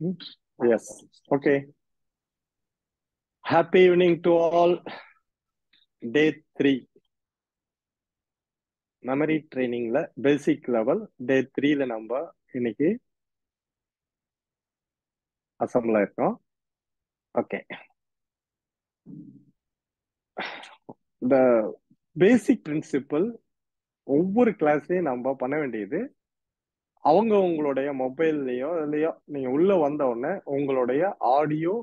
Hmm? Yes. Okay. Happy evening to all. Day 3. Memory ட்ரைனிங்ல basic level day 3ல நம்ம இன்னைக்கு அசம்பிள் ஆயிருக்கோம். ஓகே. இந்த பேசிக் பிரின்சிபல் ஒவ்வொரு கிளாஸ்லயும் நம்ம பண்ண வேண்டியது, அவங்க உங்களுடைய மொபைல்லயோ இல்லையோ நீங்க உள்ள வந்த உடனே உங்களுடைய ஆடியோ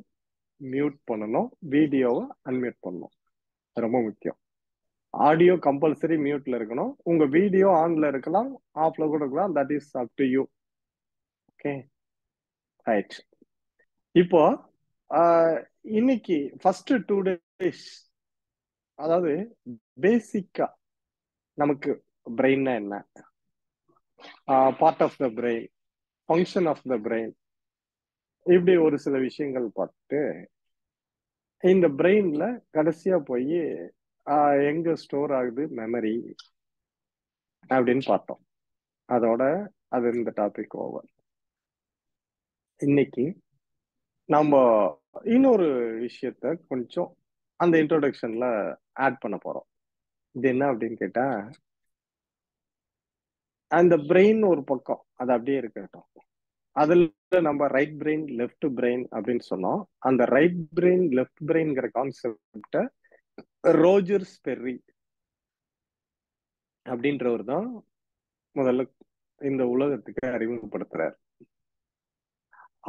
மியூட் பண்ணணும், வீடியோவை அன்மியூட் பண்ணணும். ரொம்ப முக்கியம். ஆடியோ கம்பல்சரி மியூட்ல இருக்கணும். உங்க வீடியோ ஆன்ல இருக்கலாம், ஆஃப்ல கூட இருக்கலாம். That is up to you. Okay, right. இப்போ இன்னைக்கு ஃபர்ஸ்ட் 2 டேஸ், அதாவது பேசிக்கா நமக்கு பிரெயின்னா என்ன, part of the brain, function of the brain, இப்படி ஒரு சில விஷயங்கள் பார்த்துட்டு இந்த பிரெயின்ல கடைசியா போய் எங்க ஸ்டோர் ஆகுது மெமரி அப்படின்னு பார்த்தோம். அதோட அது இந்த டாபிக் ஓவர். இன்னைக்கு நம்ம இன்னொரு விஷயத்த கொஞ்சம் அந்த இன்ட்ரோடக்ஷன்ல ஆட் பண்ண போறோம். இது என்ன அப்படின்னு கேட்டா, அந்த பிரெயின் ஒரு பக்கம் அது அப்படியே இருக்கட்டும். அதுல நம்ம ரைட் பிரெயின் லெஃப்ட் பிரெயின் அப்படின்னு சொன்னோம். அந்த ரைட் பிரெயின் லெஃப்ட் பிரெயின்ங்கிற கான்செப்ட ரோஜர் ஸ்பெர்ரி அப்படின்றவர் தான் முதல்ல இந்த உலகத்துக்கு அறிமுகப்படுத்துறார்.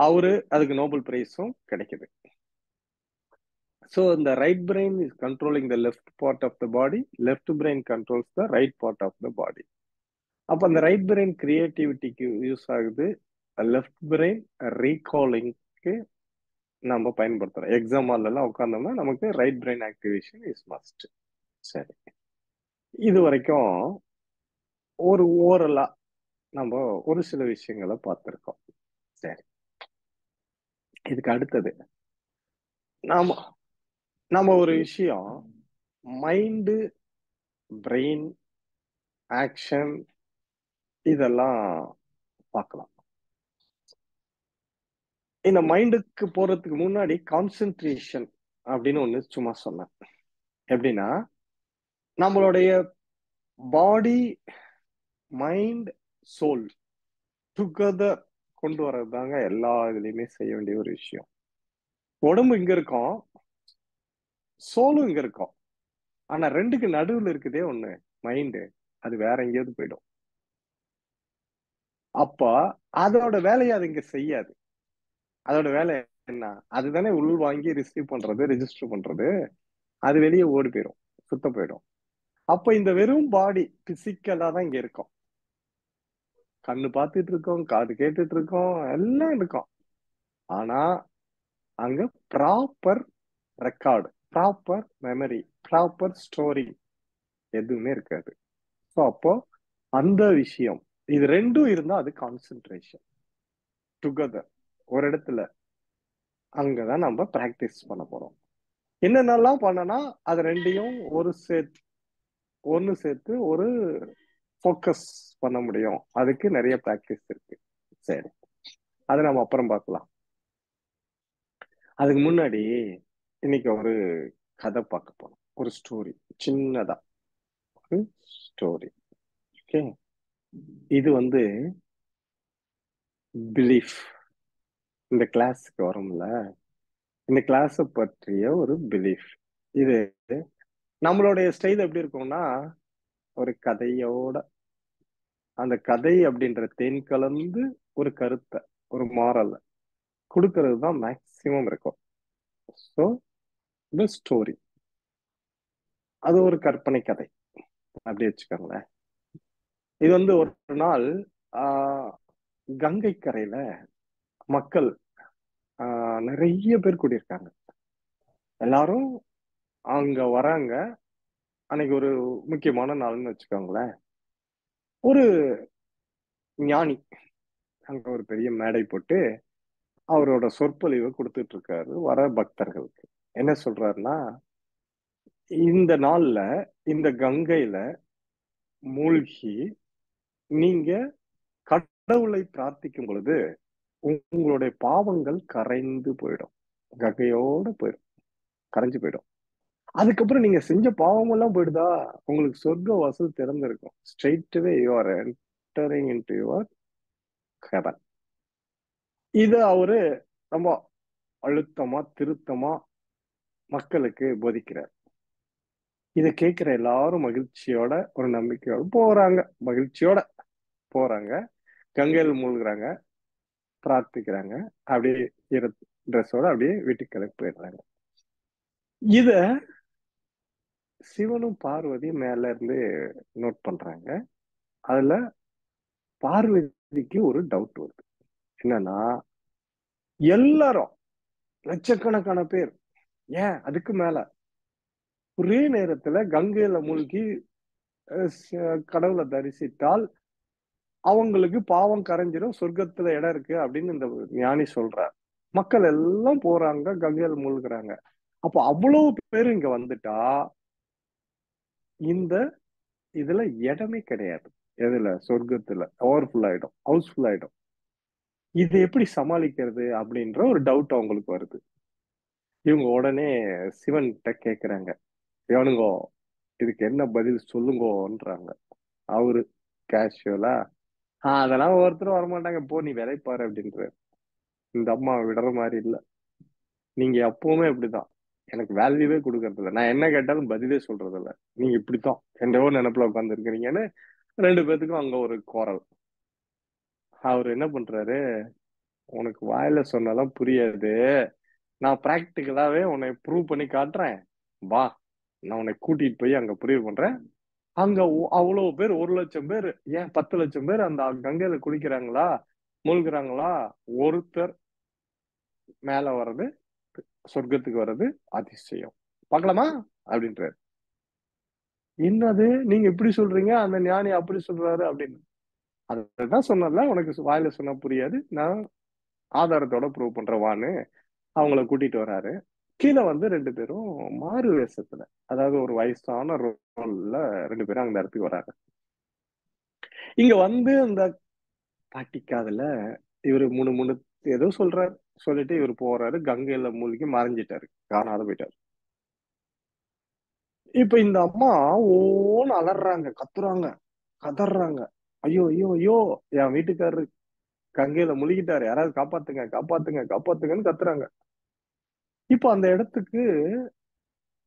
அவரு அதுக்கு நோபல் பிரைஸும் கிடைக்குது. So the right brain is controlling the left part of the body, left brain controls the right part of the body. அப்ப அந்த ரைட் பிரெயின் கிரியேட்டிவிட்டிக்கு யூஸ் ஆகுது, லெஃப்ட் பிரெயின் ரீகாலிங்க்கு நம்ம பயன்படுத்துறோம். எக்ஸாம் எல்லாம் உட்கார்ந்தோம்னா நமக்கு right brain activation is must. சரி, இது வரைக்கும் ஒரு ஓரலா நம்ம ஒரு சில விஷயங்களை பார்த்திருக்கோம். சரி, இதுக்கு அடுத்தது நாம ஒரு விஷயம் மைண்டு, பிரெயின், ஆக்ஷன் இதெல்லாம் பார்க்கலாம். இந்த மைண்டுக்கு போறதுக்கு முன்னாடி கான்சென்ட்ரேஷன் அப்படின்னு ஒண்ணு சும்மா சொன்னேன். எப்படின்னா, நம்மளுடைய பாடி, மைண்ட், சோல் டுகெதர் கொண்டு வர்றது தாங்க எல்லா இதுலயுமே செய்ய வேண்டிய ஒரு விஷயம். உடம்பு இங்க இருக்கும், சோலும் இங்க இருக்கும். ஆனா ரெண்டுக்கு நடுவுல இருக்குதே ஒண்ணு மைண்டு, அது வேற எங்கேயாவது போயிடும். அப்ப அதோட வேலையை அது இங்க செய்யாது. அதோட வேலை என்ன? அதுதானே உள் வாங்கி ரிசீவ் பண்றது, ரெஜிஸ்டர் பண்றது. அது வெளியே ஓடி போயிடும், சுத்த போயிடும். அப்ப இந்த வெறும் பாடி பிசிக்கலா தான் இங்க இருக்கும். கண்ணு பார்த்துட்டு இருக்கோம், காது கேட்டுட்டு இருக்கோம், எல்லாம் இருக்கும். ஆனா அங்க proper record, proper memory, proper story எதுவுமே இருக்காது. ஸோ அப்போ அந்த விஷயம் இது ரெண்டும் இருந்தா அது கான்சென்ட்ரேஷன் டுகெதர் ஒரு இடத்துல. அங்கதான் நம்ம பிராக்டிஸ் பண்ண போறோம். என்னென்னலாம் பண்ணனா அது ரெண்டையும் ஒன்னு சேர்த்து ஒரு ஃபோக்கஸ் பண்ண முடியும். அதுக்கு நிறைய பிராக்டிஸ் இருக்கு. சரி, அதை நம்ம அப்புறம் பார்க்கலாம். அதுக்கு முன்னாடி இன்னைக்கு ஒரு கதை பார்க்க போறோம். ஒரு ஸ்டோரி, சின்னதா ஒரு ஸ்டோரி. ஓகே, இது பிலீஃப். இந்த கிளாஸுக்கு வரும்ல, இந்த கிளாஸை பற்றிய ஒரு பிலீஃப். இது நம்மளுடைய ஸ்டைல் எப்படி இருக்கும்னா, ஒரு கதையோட அந்த கதை அப்படின்ற தேன் கலந்து ஒரு கருத்தை, ஒரு மாரல் கொடுக்கறது தான் மேக்சிமம் இருக்கும். ஸோ இந்த ஸ்டோரி அது ஒரு கற்பனை கதை அப்படி வச்சுக்கோங்களேன். இது ஒரு நாள் கங்கை கரையில மக்கள் நிறைய பேர் கூடியிருக்காங்க. எல்லாரும் அங்க வராங்க. அன்னைக்கு ஒரு முக்கியமான நாள்னு வச்சுக்கோங்களேன். ஒரு ஞானி அங்க ஒரு பெரிய மேடை போட்டு அவரோட சொற்பொழிவை கொடுத்துட்டு இருக்காரு வர பக்தர்களுக்கு. என்ன சொல்றாருன்னா, இந்த நாள்ல இந்த கங்கையில மூழ்கி நீங்க கடவுளை பிரார்த்திக்கும் பொழுது உங்களுடைய பாவங்கள் கரைந்து போயிடும். கங்கையோட போயிடும். கரைஞ்சு போயிடும். அதுக்கப்புறம் நீங்க செஞ்ச பாவம் எல்லாம் போயிடுதா, உங்களுக்கு சொர்க்க வாசல் திறந்திருக்கும். Straightway you are entering into your heaven. இது அவரு ரொம்ப அழுத்தமா, திருத்தமா மக்களுக்கு போதிக்கிறார். இத கேட்கிற எல்லாரும் மகிழ்ச்சியோட, ஒரு நம்பிக்கையோட போறாங்க. மகிழ்ச்சியோட போறாங்க. கங்கையில மூழ்குறாங்க, பிரார்த்திக்கிறாங்க. அப்படியே ஈர ட்ரெஸ்ஸோட அப்படியே வீட்டுக்கு கிளம்பி போயிடுறாங்க. இத சிவனும் பார்வதியும் மேல இருந்து நோட் பண்றாங்க. அதுல பார்வதிக்கு ஒரு டவுட் வருது. என்னன்னா, எல்லாரும் லட்சக்கணக்கான பேர், ஏன் அதுக்கு மேல ஒரே நேரத்துல கங்கையில மூழ்கி கடவுளை தரிசித்தால் அவங்களுக்கு பாவம் கரைஞ்சிரும், சொர்க்கத்துல இடம் இருக்கு அப்படின்னு இந்த ஞானி சொல்றார். மக்கள் எல்லாம் போறாங்க, கங்கையில மூழ்குறாங்க. அப்போ அவ்வளவு பேர் இங்க வந்துட்டா இந்த இதுல இடமே கிடையாது. எதுல? சொர்க்கத்துல ஓவர்ஃபுல் ஆயிடும், ஹவுஸ்ஃபுல் ஆயிடும். இது எப்படி சமாளிக்கிறது அப்படின்ற ஒரு டவுட் அவங்களுக்கு வருது. இவங்க உடனே சிவன்கிட்ட கேக்குறாங்க, இவனுங்கோ இதுக்கு என்ன பதில் சொல்லுங்கோன்றாங்க. அவரு கேஷுவலா, அதெல்லாம் ஒருத்தரும் வரமாட்டாங்க, போ நீ விளைப்பாரு அப்படின்றாரு. இந்த அம்மா விடுற மாதிரி இல்ல. நீங்க எப்பவுமே இப்படிதான், எனக்கு வேல்யூவே கொடுக்கறது இல்ல, நான் என்ன கேட்டாலும் பதிலே சொல்றது இல்ல, நீங்க இப்படித்தான் என்ற ஒரு நினைப்புல உட்கார்ந்து இருக்கிறீங்கன்னு ரெண்டு பேத்துக்கும் அங்க ஒரு குரல். அவர் என்ன பண்றாரு, உனக்கு வாயில சொன்னாலும் புரியாது, நான் பிராக்டிக்கலாவே உன்னை ப்ரூவ் பண்ணி காட்டுறேன், வா, நான் உன்னை கூட்டிட்டு போய் அங்க ப்ரூவ் பண்றேன். அங்க அவ்வளவு பேர், 1,00,000 பேர், ஏன் 10,00,000 பேர் அந்த கங்கையில குளிக்கிறாங்களா, மூழ்குறாங்களா, ஒருத்தர் மேல வர்றது, சொர்க்கத்துக்கு வர்றது அதிசயம், பார்க்கலாமா அப்படின்றாரு. என்னது நீங்க இப்படி சொல்றீங்க, அந்த ஞானி அப்படி சொல்றாரு அப்படின்னு. அதுதான் சொன்னல, உனக்கு வாயில சொன்னா புரியாது, நான் ஆதாரத்தோட ப்ரூவ் பண்றவான்னு அவங்கள கூட்டிட்டு வராரு. கீழே வந்து ரெண்டு பேரும் மாறு வேஷத்துல, அதாவது ஒரு வயசான ரோல்ல ரெண்டு பேரும் அந்த இடத்துக்கு வராங்க. இங்க வந்து அந்த பாட்டி காதுல இவரு முணு முணு ஏதோ சொல்றாரு. சொல்லிட்டு இவரு போறாரு, கங்கையில மூழ்கி மறைஞ்சிட்டாரு, காணாத போயிட்டாரு. இப்ப இந்த அம்மா ஓன்னு அலறாங்க, கத்துறாங்க, கதறாங்க. ஐயோ ஐயோ ஐயோ, என் வீட்டுக்காரரு கங்கையில முழுகிட்டாரு, யாராவது காப்பாத்துங்க காப்பாத்துங்க காப்பாத்துங்கன்னு கத்துறாங்க. இப்ப அந்த இடத்துக்கு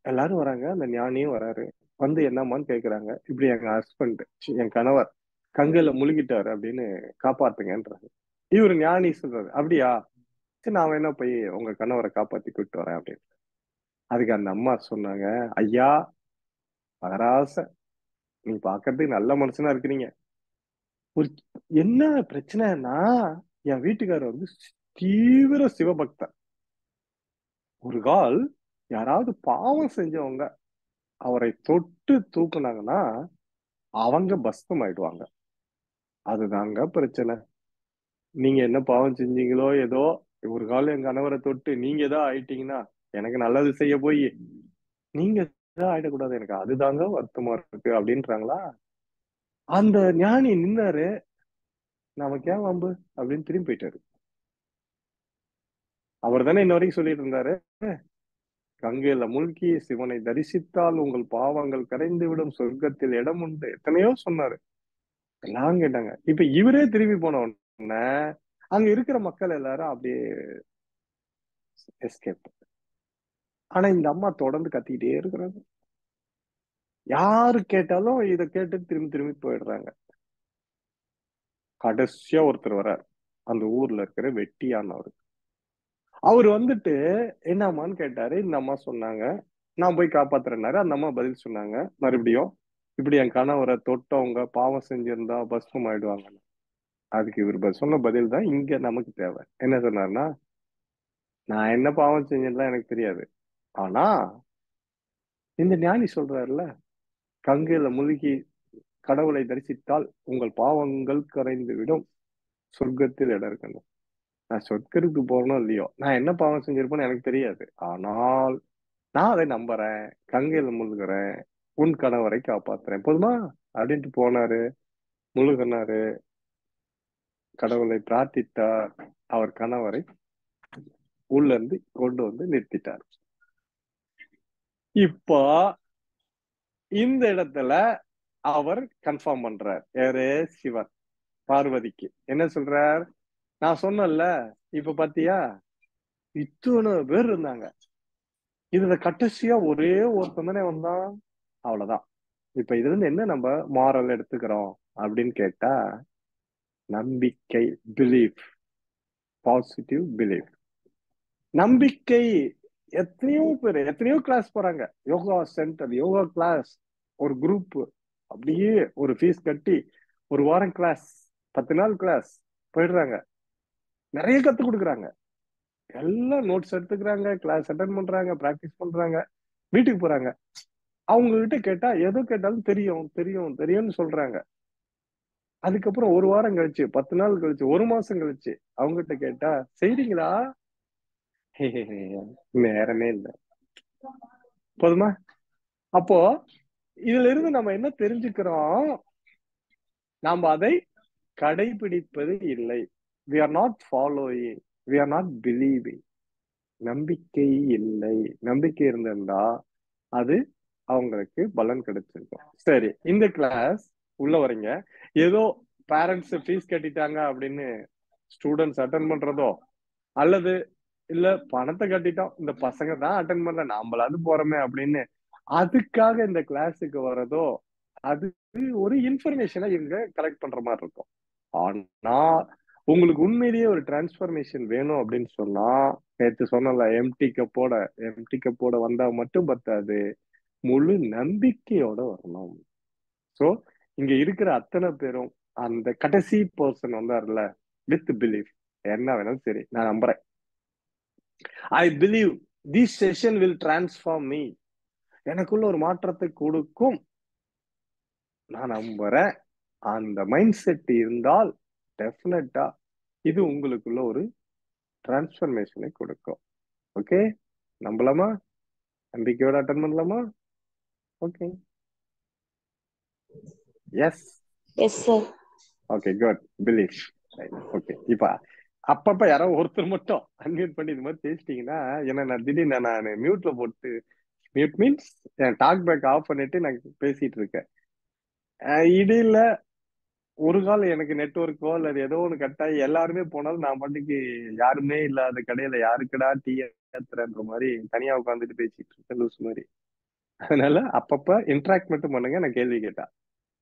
எல்லாரும் வராங்க, அந்த ஞானியும் வராரு. வந்து என்னம்மான்னு கேக்குறாங்க. இப்படி எங்க ஹஸ்பண்ட், என் கணவர் கங்கையில முழுகிட்டாரு அப்படின்னு காப்பாத்துங்கன்றாங்க. இவரு ஞானி சொல்றாரு, அப்படியா, சரி நான் வேணா போய் உங்க கணவரை காப்பாத்தி கூட்டிட்டு வரேன் அப்படின்னு. அதுக்கு அந்த அம்மா சொன்னாங்க, ஐயா மகராச, நீ பாக்குறதுக்கு நல்ல மனுஷனா இருக்கிறீங்க, ஒரு என்ன பிரச்சனைனா, என் வீட்டுக்காரர் வந்து தீவிர சிவபக்தர். ஒரு கால் யாராவது பாவம் செஞ்சவங்க அவரை தொட்டு தூக்குனாங்கன்னா அவங்க பஸ்தம் ஆயிடுவாங்க. அதுதாங்க பிரச்சனை. நீங்க என்ன பாவம் செஞ்சீங்களோ ஏதோ, ஒரு காலம் என் கணவரை தொட்டு நீங்க ஏதோ ஆயிட்டீங்கன்னா, எனக்கு நல்லது செய்ய போய் நீங்க ஏதோ ஆயிடக்கூடாது, எனக்கு அதுதாங்க வருத்தமா இருக்கு அப்படின்றாங்களா. அந்த ஞானி நின்னாரு, நமக்கு ஏன் வம்பு அப்படின்னு திரும்பி போயிட்டாரு. அவர் தானே இன்ன வரைக்கும் சொல்லிட்டு இருந்தாரு, கங்கையில மூழ்கி சிவனை தரிசித்தால் உங்கள் பாவங்கள் கரைந்து விடும், சொர்க்கத்தில் இடம் உண்டு, எத்தனையோ சொன்னாரு. எல்லாம் கேட்டாங்க. இப்ப இவரே திரும்பி போன உடனே அங்க இருக்கிற மக்கள் எல்லாரும் அப்படியே எஸ்கேப். ஆனா இந்த அம்மா தொடர்ந்து கத்திக்கிட்டே இருக்கிறாங்க. யாரு கேட்டாலும் இத கேட்டு திரும்பி திரும்பி போயிடுறாங்க. கடைசியா ஒருத்தர் வர்றார், அந்த ஊர்ல இருக்கிற வெட்டியானவர். அவர் வந்துட்டு என்னம்மான்னு கேட்டாரு. இந்த அம்மா சொன்னாங்க, நான் போய் காப்பாத்துறேன்னாரு. அந்த அம்மா பதில் சொன்னாங்க மறுபடியும், இப்படி என் கணவரை தொட்டவங்க பாவம் செஞ்சிருந்தா பஸ்மம் ஆயிடுவாங்க. அதுக்கு இவர் சொன்ன பதில் தான் இங்க நமக்கு தேவை. என்ன சொன்னாருன்னா, நான் என்ன பாவம் செஞ்சேன்லாம் எனக்கு தெரியாது, ஆனா இந்த ஞானி சொல்றாருல, கங்கையில முழுகி கடவுளை தரிசித்தால் உங்கள் பாவங்கள் கரைந்து விடும், சொர்க்கத்தில் இடம் இருக்கணும். நான் சொர்க்கத்துக்கு போறனோ இல்லையோ, நான் என்ன பாவம் செஞ்சிருப்பேன்னு எனக்கு தெரியாது, ஆனால் நான் அதை நம்புறேன், கங்கையில முழுகுறேன், உன் கணவரை காப்பாத்துறேன், போதுமா அப்படின்ட்டு போனாரு. முழுகினாரு, கடவுளை பிரார்த்தித்தார். அவர் கணவரை உள்ள இருந்து கொண்டு வந்து நிறுத்திட்டார். இப்போ இந்த இடத்துல அவர் கன்ஃபார்ம் பண்றார். யாரு? சிவன் பார்வதிக்கு என்ன சொல்றார்? நான் சொன்னேன்ல, இப்ப பாத்தியா இத்தனை பேர் இருந்தாங்க, இதுல கடைசியா ஒரே ஒருத்தன் தானே வந்தான், அவ்வளவுதான். இப்ப இதுல இருந்து என்ன நம்ம மாரல் எடுத்துக்கிறோம் அப்படின்னு கேட்டா, நம்பிக்கை, பிலீஃப், பாசிட்டிவ் பிலீஃப். நம்பிக்கை. எத்தனையோ பேர் எத்தனையோ கிளாஸ் போறாங்க, யோகா சென்டர், யோகா கிளாஸ், ஒரு குரூப், அப்படியே ஒரு ஃபீஸ் கட்டி ஒரு வாரம் கிளாஸ், 10 நாள் கிளாஸ் போயிடுறாங்க. நிறைய கத்து கொடுக்குறாங்க, எல்லாம் நோட்ஸ் எடுத்துக்கிறாங்க, கிளாஸ் அட்டன் பண்றாங்க, பிராக்டிஸ் பண்றாங்க, வீட்டுக்கு போறாங்க. அவங்க கிட்ட கேட்டா எது கேட்டாலும் தெரியும் தெரியும் தெரியும்னு சொல்றாங்க. அதுக்கப்புறம் ஒரு வாரம் கழிச்சு, 10 நாள் கழிச்சு, ஒரு மாசம் கழிச்சு அவங்க கிட்ட கேட்டா செய்றீங்களா? நேரமே இல்லை. போதுமா? அப்போ இதுல இருந்து நம்ம என்ன தெரிஞ்சுக்கிறோம்? நாம் அதை கடைபிடிப்பது இல்லை. we are not following, we are not believing. நம்பிக்கை இல்லை. நம்பிக்கை இருந்திருந்தா அது அவங்களுக்கு பலன் கிடைச்சிருக்கும். சரி, இந்த கிளாஸ் உள்ள வரீங்க, ஏதோ பேரண்ட்ஸ் ஃபீஸ் கட்டிட்டாங்க அப்படின்னு ஸ்டூடெண்ட்ஸ் அட்டன் பண்றதோ, அல்லது இல்ல பணத்தை கட்டிட்டோம் இந்த பசங்க தான் அட்டன் பண்ணல நாமளாவது போறோமே அப்படின்னு அதுக்காக இந்த கிளாஸுக்கு வர்றதோ, அது ஒரு இன்ஃபர்மேஷனை இவங்க கலெக்ட் பண்ற மாதிரி இருக்கும். ஆனா உங்களுக்கு உண்மையிலேயே ஒரு டிரான்ஸ்பர்மேஷன் வேணும் அப்படின்னு சொன்னா, நேற்று சொன்னல, எம்டி கப்போட வந்தா மட்டும் பத்தாது, முழு நம்பிக்கையோட வரணும். சோ இங்க இருக்கிற அத்தனை பேரும் அந்த கடைசி பர்சன் வந்தார்ல, வித் பிலீஃப், என்ன வேணாலும் சரி நான் நம்புறேன், I believe this session will transform me, எனக்குள்ள ஒரு மாற்றத்தை கொடுக்கும், நான் நம்புறேன். அந்த மைண்ட் செட் இருந்தால் டெஃபினட்டா இது உங்களுக்குள்ள ஒரு டிரான்ஸ்பர்மேஷனை கொடுக்கும். ஓகே, நம்பலாமா? நம்பிக்கையோட அட்டன் பண்ணலாமா? Okay, yes yes sir. Okay, good, believe. Okay, இப்ப அப்பப்ப யாரோ ஒருத்தர் மட்டும் அன்மியூட் பண்ணி இது மாதிரி பேசிட்டீங்கன்னா, ஏன்னா நான் திடீர்னு நான் மியூட்ல போட்டு, மியூட் மீன்ஸ் என் டாக் பேக் ஆஃப் பண்ணிட்டு நான் பேசிட்டு இருக்கேன். இடையில ஒரு கால் எனக்கு நெட்ஒர்க்கோ அல்லது ஏதோ ஒன்று கட்டாயி எல்லாருமே போனாலும் நான் பாட்டுக்கு யாருமே இல்லாத கடையில யாருக்குடா டீ ஏத்துறன்ற மாதிரி தனியா உட்காந்துட்டு பேசிட்டு இருக்கேன், லூஸ் மாதிரி. அதனால அப்பப்ப இன்ட்ராக்ட் மட்டும் பண்ணுங்க, நான் கேள்வி கேட்டா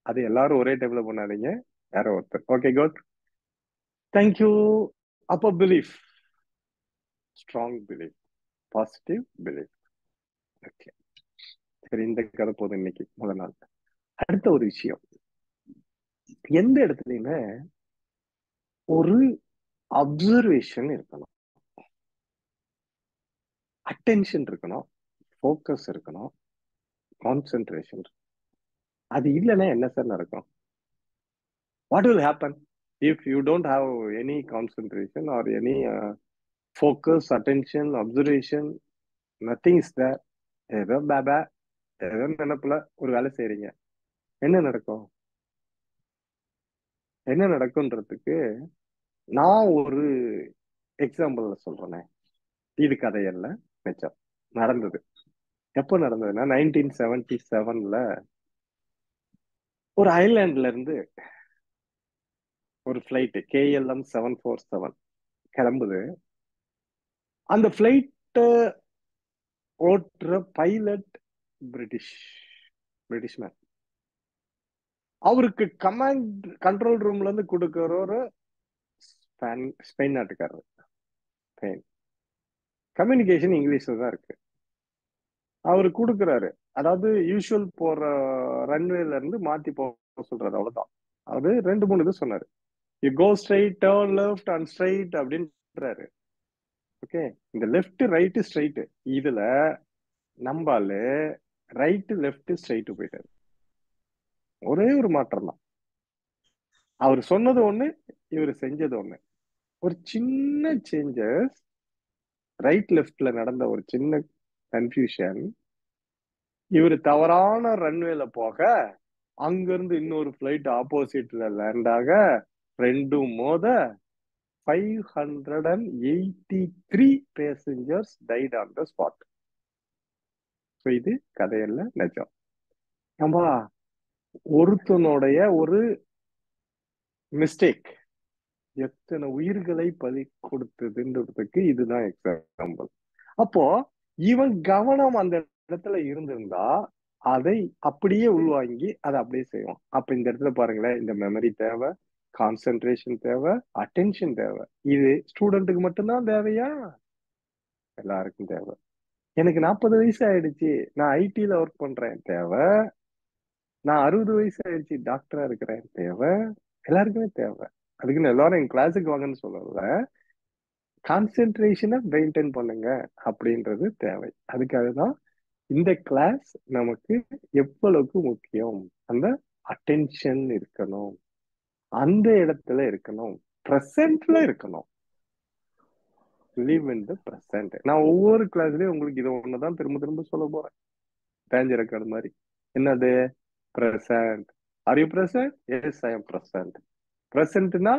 அது எல்லாரும் ஒரே டைம்ல பண்ணாதீங்க, யாரோ ஒருத்தர். Okay, good, thank you. அப்போ belief, strong belief, positive belief. Okay, சரி, இந்த கதை போதும் இன்னைக்கு முதல் நாள். அடுத்த ஒரு விஷயம், எந்த இடத்துலயுமே ஒரு அப்சர்வேஷன் இருக்கணும், அட்டென்ஷன் இருக்கணும், ஃபோக்கஸ் இருக்கணும், கான்சென்ட்ரேஷன். அது இல்லைன்னா என்ன சார் நடக்கும்? What will happen if you don't have any concentration or any focus, attention, observation, nothing is there. ஏதோ பேபா ஏதோ நினைப்புல ஒரு வேலை செய்றீங்க, என்ன நடக்கும்? என்ன நடக்கும்ன்றதுக்கு நான் ஒரு எக்ஸாம்பிள் சொல்றேனே, இது கதையல்ல, நிஜம் நடந்தது. எப்போ நடந்ததுன்னா 1977ல ஒரு ஐலாண்ட்ல இருந்து ஒரு பிளைட் KLM 747 கிளம்புது. அந்த பிளைட் ஓட்டுற பைலட் பிரிட்டிஷ் பிரிட்டிஷ் மேன். அவருக்கு கமாண்ட் கண்ட்ரோல் ரூம்ல இருந்து கொடுக்கறவர் ஸ்பெயின் நாட்டுக்காரர். ஸ்பெயின் கம்யூனிகேஷன் இங்கிலீஷ்ல தான் இருக்கு. அவரு கொடுக்குறாரு, அதாவது யூஷுவல் போற ரன்வேல இருந்து மாத்தி போக சொல்றாரு, அவ்வளவுதான். அவரு 2-3 இது சொன்னாரு, you go straight, turn left and straight அப்படின்றாரு. ஓகே, இந்த லெஃப்ட் ரைட் ஸ்ட்ரைட், இதுல நம்பாலு ரைட் லெஃப்ட் ஸ்ட்ரைட் போயிட்டாரு. ஒரே ஒரு மாற்றம் தான், அவர் சொன்னது ஒண்ணு, இவர் செஞ்சது ஒண்ணு. ஒரு சின்ன சேஞ்சஸ், ரைட் லெஃப்ட்ல நடந்த ஒரு சின்ன கன்ஃபியூஷன், இவர் தவறான ரன்வேல போக அங்கிருந்து இன்னொரு பிளைட் ஆப்போசிட்ல லேண்ட் ஆக ரெண்டும் மோத 583 passengers tight on the spot. இது கதையல்ல நிஜம். ஏம்பா ஒருத்தனுடைய ஒரு மிஸ்டேக் எத்தனை உயிர்களை பலி கொடுத்ததுன்றதுக்கு இதுதான் எக்ஸாம்பிள். அப்போ இவன் கவனம் அந்த இடத்துல இருந்திருந்தா அதை அப்படியே உள்வாங்கி அதை அப்படியே செய்வான். அப்ப இந்த இடத்துல பாருங்களேன், இந்த மெமரி தேவை, கான்சென்ட்ரேஷன் தேவை, அட்டென்ஷன் தேவை. இது ஸ்டூடெண்ட்டுக்கு மட்டும்தான் தேவையா? எல்லாருக்கும் தேவை. எனக்கு 40 வயசு ஆயிடுச்சு, நான் ஐடில ஒர்க் பண்றேன், தேவை. நான் 60 வயசு ஆயிடுச்சு, டாக்டரா இருக்கிறேன், தேவை. எல்லாருக்குமே தேவை. அதுக்குன்னு எல்லாரும் என் கிளாஸுக்கு வாங்கன்னு சொல்லல, கான்சென்ட்ரேஷனை மெயின்டைன் பண்ணுங்க அப்படின்றது தேவை. அதுக்காக தான் இந்த கிளாஸ் நமக்கு எவ்வளவுக்கு முக்கியம். அந்த அட்டென்ஷன் இருக்கணும், அந்த இடத்துல இருக்கணும், பிரசன்ட்ல இருக்கணும். Live in the present. நான் ஒவ்வொரு கிளாஸ்லயும் உங்களுக்கு இதை ஒண்ணுதான் திரும்ப திரும்ப சொல்ல போறேன், பேஞ்ச் ரெக்கார்டு மாதிரி. என்னது? Present. Are you present? Yes, I am present. பிரசன்ட்னா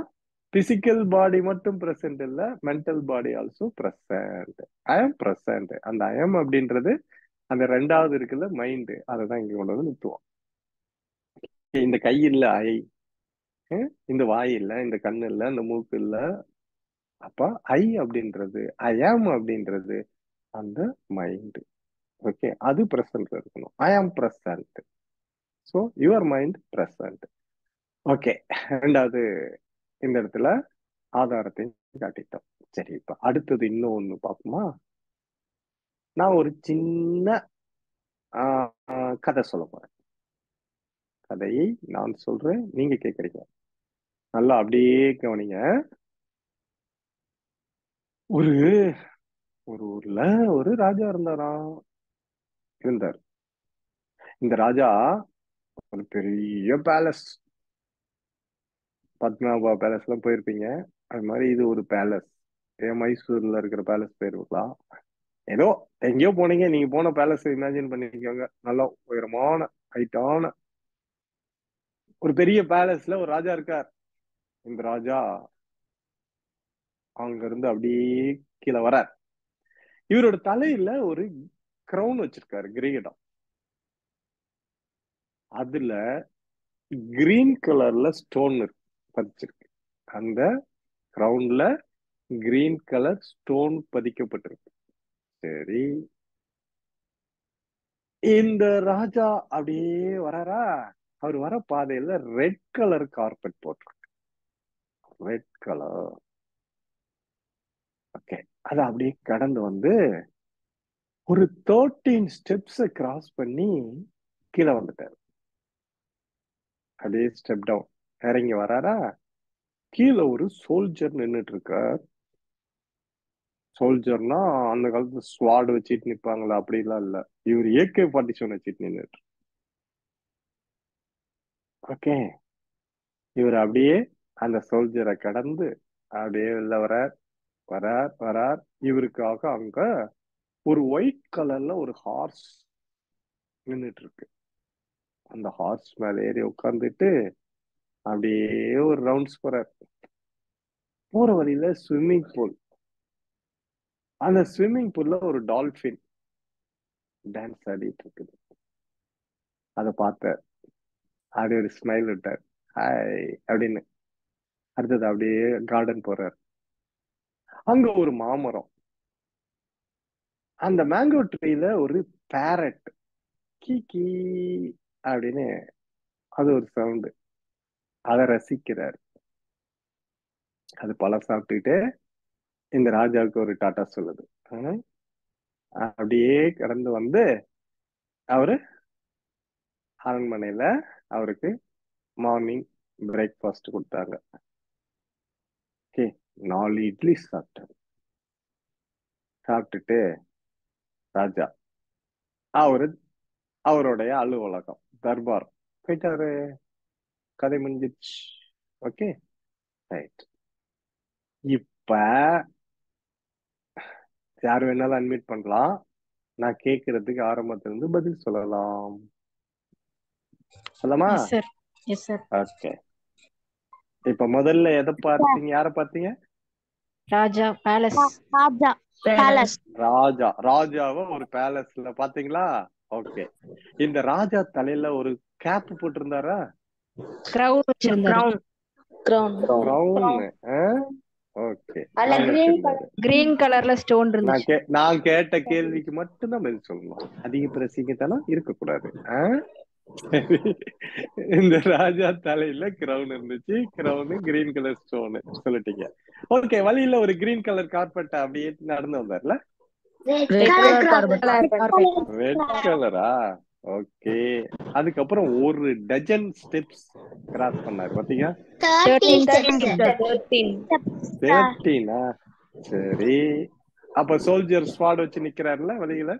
பிசிக்கல் பாடி மட்டும் பிரசன்ட் இல்ல, mental body also present. I am present. அந்த ஐ எம் அப்படின்றது அந்த ரெண்டாவது இருக்குல்ல, மைண்ட், அதை தான் இங்க கொண்டு வந்து நிறுத்துவோம். இந்த கை இல்ல ஐ, இந்த வாய் இல்ல, இந்த கண்ணு இல்ல, இந்த மூக்கு இல்ல. அப்ப ஐ அப்படின்றது, ஐ ஆம் அப்படின்றது அந்த மைண்ட். ஓகே, அது பிரசன்ட்ல இருக்கணும். ஐ ஆம் present. So your mind present. Okay, ரெண்டாவது இந்த இடத்துல ஆதாரத்தை காட்டிட்டோம். சரி, இப்ப அடுத்தது இன்னும் ஒண்ணு பார்ப்போமா? நான் ஒரு சின்ன கதை சொல்ல போறேன். கதையை நான் சொல்றேன், நீங்க கேக்குறீங்க. நல்லா அப்படியே கவனிங்க. ஒரு ஒரு ஊர்ல ஒரு ராஜா இருந்தார். இந்த ராஜா ஒரு பெரிய பேலஸ், பத்மநாபா பேலஸ் எல்லாம் போயிருப்பீங்க, அது மாதிரி இது ஒரு பேலஸ். மைசூர்ல இருக்கிற பேலஸ் போயிருக்கலாம். ஏதோ எங்கேயோ போனீங்க, நீங்க போன பேலஸ் இமேஜின் பண்ணிக்கோங்க. நல்லா உயரமான ஹைட்டான ஒரு பெரிய பேலஸ்ல ஒரு ராஜா இருக்கார். இந்த ராஜா அங்க இருந்து அப்படியே கீழே வரார். இவரோட தலையில ஒரு கிரவுன் வச்சிருக்காரு, கிரீடம். அதுல கிரீன் கலர்ல ஸ்டோன் பதிச்சிருக்கு. அந்த கிரவுன்ல கிரீன் கலர் ஸ்டோன் பதிக்கப்பட்டிருக்கு. சரி, இந்த ராஜா அப்படியே வராரா, அவர் வர பாதையில ரெட் கலர் கார்பெட் போட்டிருக்கு. Red colour. ஓகே, அது அப்படியே கடந்து வந்து ஒரு 13 ஸ்டெப்ஸ் கிராஸ் பண்ணி கீழே வந்துட்டாரு. அப்படியே ஸ்டெப் டவுன் இறங்கி வராரா, கீழே ஒரு சோல்ஜர் நின்னுட்டு இருக்கார். சோல்ஜர்னா அந்த காலத்துல ஸ்வாட் வச்சுட்டு நிப்பாங்களா, அப்படிலாம் இல்ல. இவர் AK-47 வச்சுட்டு நின்னுட்டு. ஓகே, இவர் அப்படியே அந்த சோல்ஜரை கடந்து அப்படியே வெளில வரார். வரார். இவருக்காக அங்க ஒரு ஒயிட் கலர்ல ஒரு ஹார்ஸ் நின்னுட்டு இருக்கு. அந்த ஹார்ஸ் மேல ஏறி உட்கார்ந்துட்டு அப்படியே ஒரு ரவுண்ட்ஸ் போறார். போற வழியில ஸ்விம்மிங் பூல். அந்த ஸ்விம்மிங் பூல்ல ஒரு டால்பின் டான்ஸ் ஆடிட்டு இருக்குது. அதை பார்த்தார். அப்படி ஒரு ஸ்மைல் விட்டார், ஹாய் அப்படின்னு. அடுத்தது அப்படியே கார்டன் போறார். அங்க ஒரு மாமரம். அந்த மேங்கோ ட்ரீல ஒரு பேரட் கீ கீ அப்படின்னு அது ஒரு சவுண்டு. அதை ரசிக்கிறார். அது பழம் சாப்பிட்டுட்டு இந்த ராஜாவுக்கு ஒரு டாட்டா சொல்லுது. அப்படியே கடந்து வந்து அவரு அரண்மனையில அவருக்கு மார்னிங் பிரேக்ஃபாஸ்ட் கொடுத்தாங்க. ஓகே, 4 இட்லி சாப்பிட்டாரு. சாப்பிட்டுட்டு ராஜா அவரு அவருடைய அலுவலகம், தர்பார் போயிட்டாரு. கதை முடிஞ்சிச்சு. Okay, right. இப்ப யார் வேணாலும் அட்மிட் பண்ணலாம். நான் கேட்கறதுக்கு ஆரம்பத்துல இருந்து பதில் சொல்லலாம். சொல்லமா? Yes sir. Yes sir. Okay, இப்ப முதல்ல எதை பார்த்தீங்க, யார பார்த்தீங்க? ராஜா பேலஸ். ராஜா பேலஸ். ராஜாவை ஒரு பேலஸ்ல பாத்தீங்களா? ஓகே. இந்த ராஜா தலையில ஒரு கேப் போட்டிருந்தாரா? கிரவுன் வச்சிருந்தாரு. கிரவுன். ஓகே. கிரீன் கலர்ல ஸ்டோன் இருந்துச்சு. நான் கேட்ட கேள்விக்கு மட்டும்தான் பதில் சொல்லணும். அதிக பிரசிங்கத்தனம் இருக்கக்கூடாது. இந்த ராஜா தலையில கிரவுன் இருந்துச்சு. கிரவுன் கிரீன் கலர் ஸ்டோன் சொல்லிட்டீங்க. ஓகே. வழியில ஒரு கிரீன் கலர் கார்பெட் அப்படியே நடந்து வந்தார்ல? ரெட் கலரா? ஓகே. அதுக்கப்புறம் ஒரு டஜன் ஸ்டெப்ஸ் கிராஸ் பண்ணாரு பாத்தீங்க? 13. சரி. அப்ப சோல்ஜர் ஸ்வாட் வச்சு நிக்கிறாருல வழியில?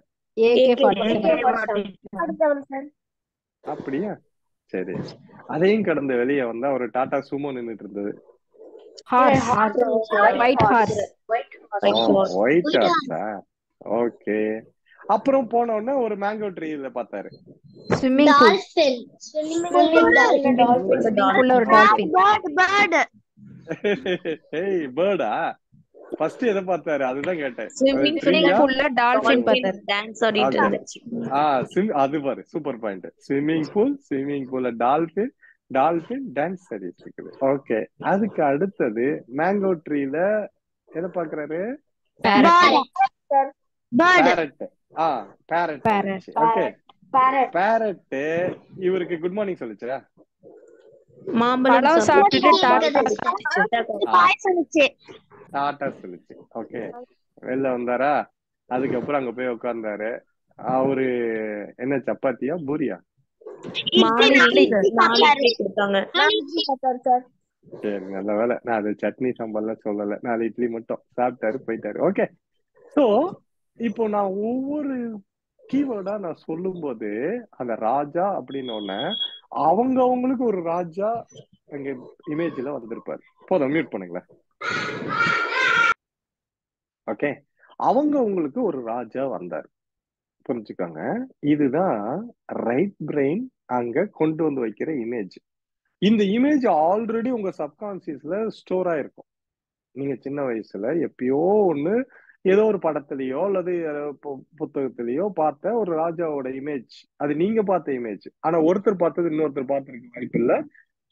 அப்படியா? சரி. அதையும் கடந்து வெளியே வந்தா ஒரு டாடா சுமோ நின்னுட்டு இருந்தது. White horse. ஓகே. அப்புறம் போன உடனே ஒரு மேங்கோ ட்ரீல பார்த்தாரு. ஸ்விம்மிங் பூல் ஒரு டால்பின். ஏய் பேர்டா? ஃபர்ஸ்ட் எதை பார்த்தாரு அதுதான் கேட்டேன். ஸ்விம்மிங் பூல்ல டால்பின் பார்த்தாரு. டான்ஸ் ஆடிட்டு இருந்துச்சு. அது பாரு சூப்பர் பாயிண்ட். ஸ்விம்மிங் பூல்ல டால்பின் டான்ஸ் ஆடிட்டு இருக்குது. ஓகே. அதுக்கு அடுத்தது மேங்கோ ட்ரீல எதை பாக்குறாரு? பேரட். ஓகே. பேரட் இவருக்கு குட் மார்னிங் சொல்லுச்சா? மாம்பழம் சாப்பிட்டுட்டு டாடா சொல்லுச்சு. ஓகே. வெளில வந்தாரா? அதுக்கப்புறம் அங்க போய் உட்கார்ந்தாரு. அவரு என்ன சப்பாத்தியா பூரியா? சரி, நல்ல வேலை நான் அது சட்னி சாம்பார்லாம் சொல்லல. 4 இட்லி மட்டும் சாப்பிட்டாரு போயிட்டாரு. ஓகே. சோ இப்போ நான் ஒவ்வொரு கீவேர்டா நான் சொல்லும் போது அந்த ராஜா அப்படின்னு ஒண்ணு அவங்களுக்கு ஒரு ராஜா அங்க இமேஜ்ல வந்திருப்பாரு. போதும், மியூட் பண்ணுங்களேன். ஓகே. உங்களுக்கு ஒரு ராஜா வந்தார். புரிஞ்சுக்கோங்க. இதுதான் ரைட் பிரெயின் அங்க கொண்டு வந்து வைக்கிற இமேஜ். இந்த இமேஜ் ஆல்ரெடி உங்க சப்கான்சியஸ்ல ஸ்டோர் ஆயிருக்கும். நீங்க சின்ன வயசுல எப்பயோ ஒண்ணு ஏதோ ஒரு படத்திலயோ அல்லது புத்தகத்திலயோ பார்த்த ஒரு ராஜாவோட இமேஜ். அது நீங்க பார்த்த இமேஜ். ஆனா ஒருத்தர் பார்த்தது இன்னொருத்தர் பார்த்திருக்க வாய்ப்பு இல்ல.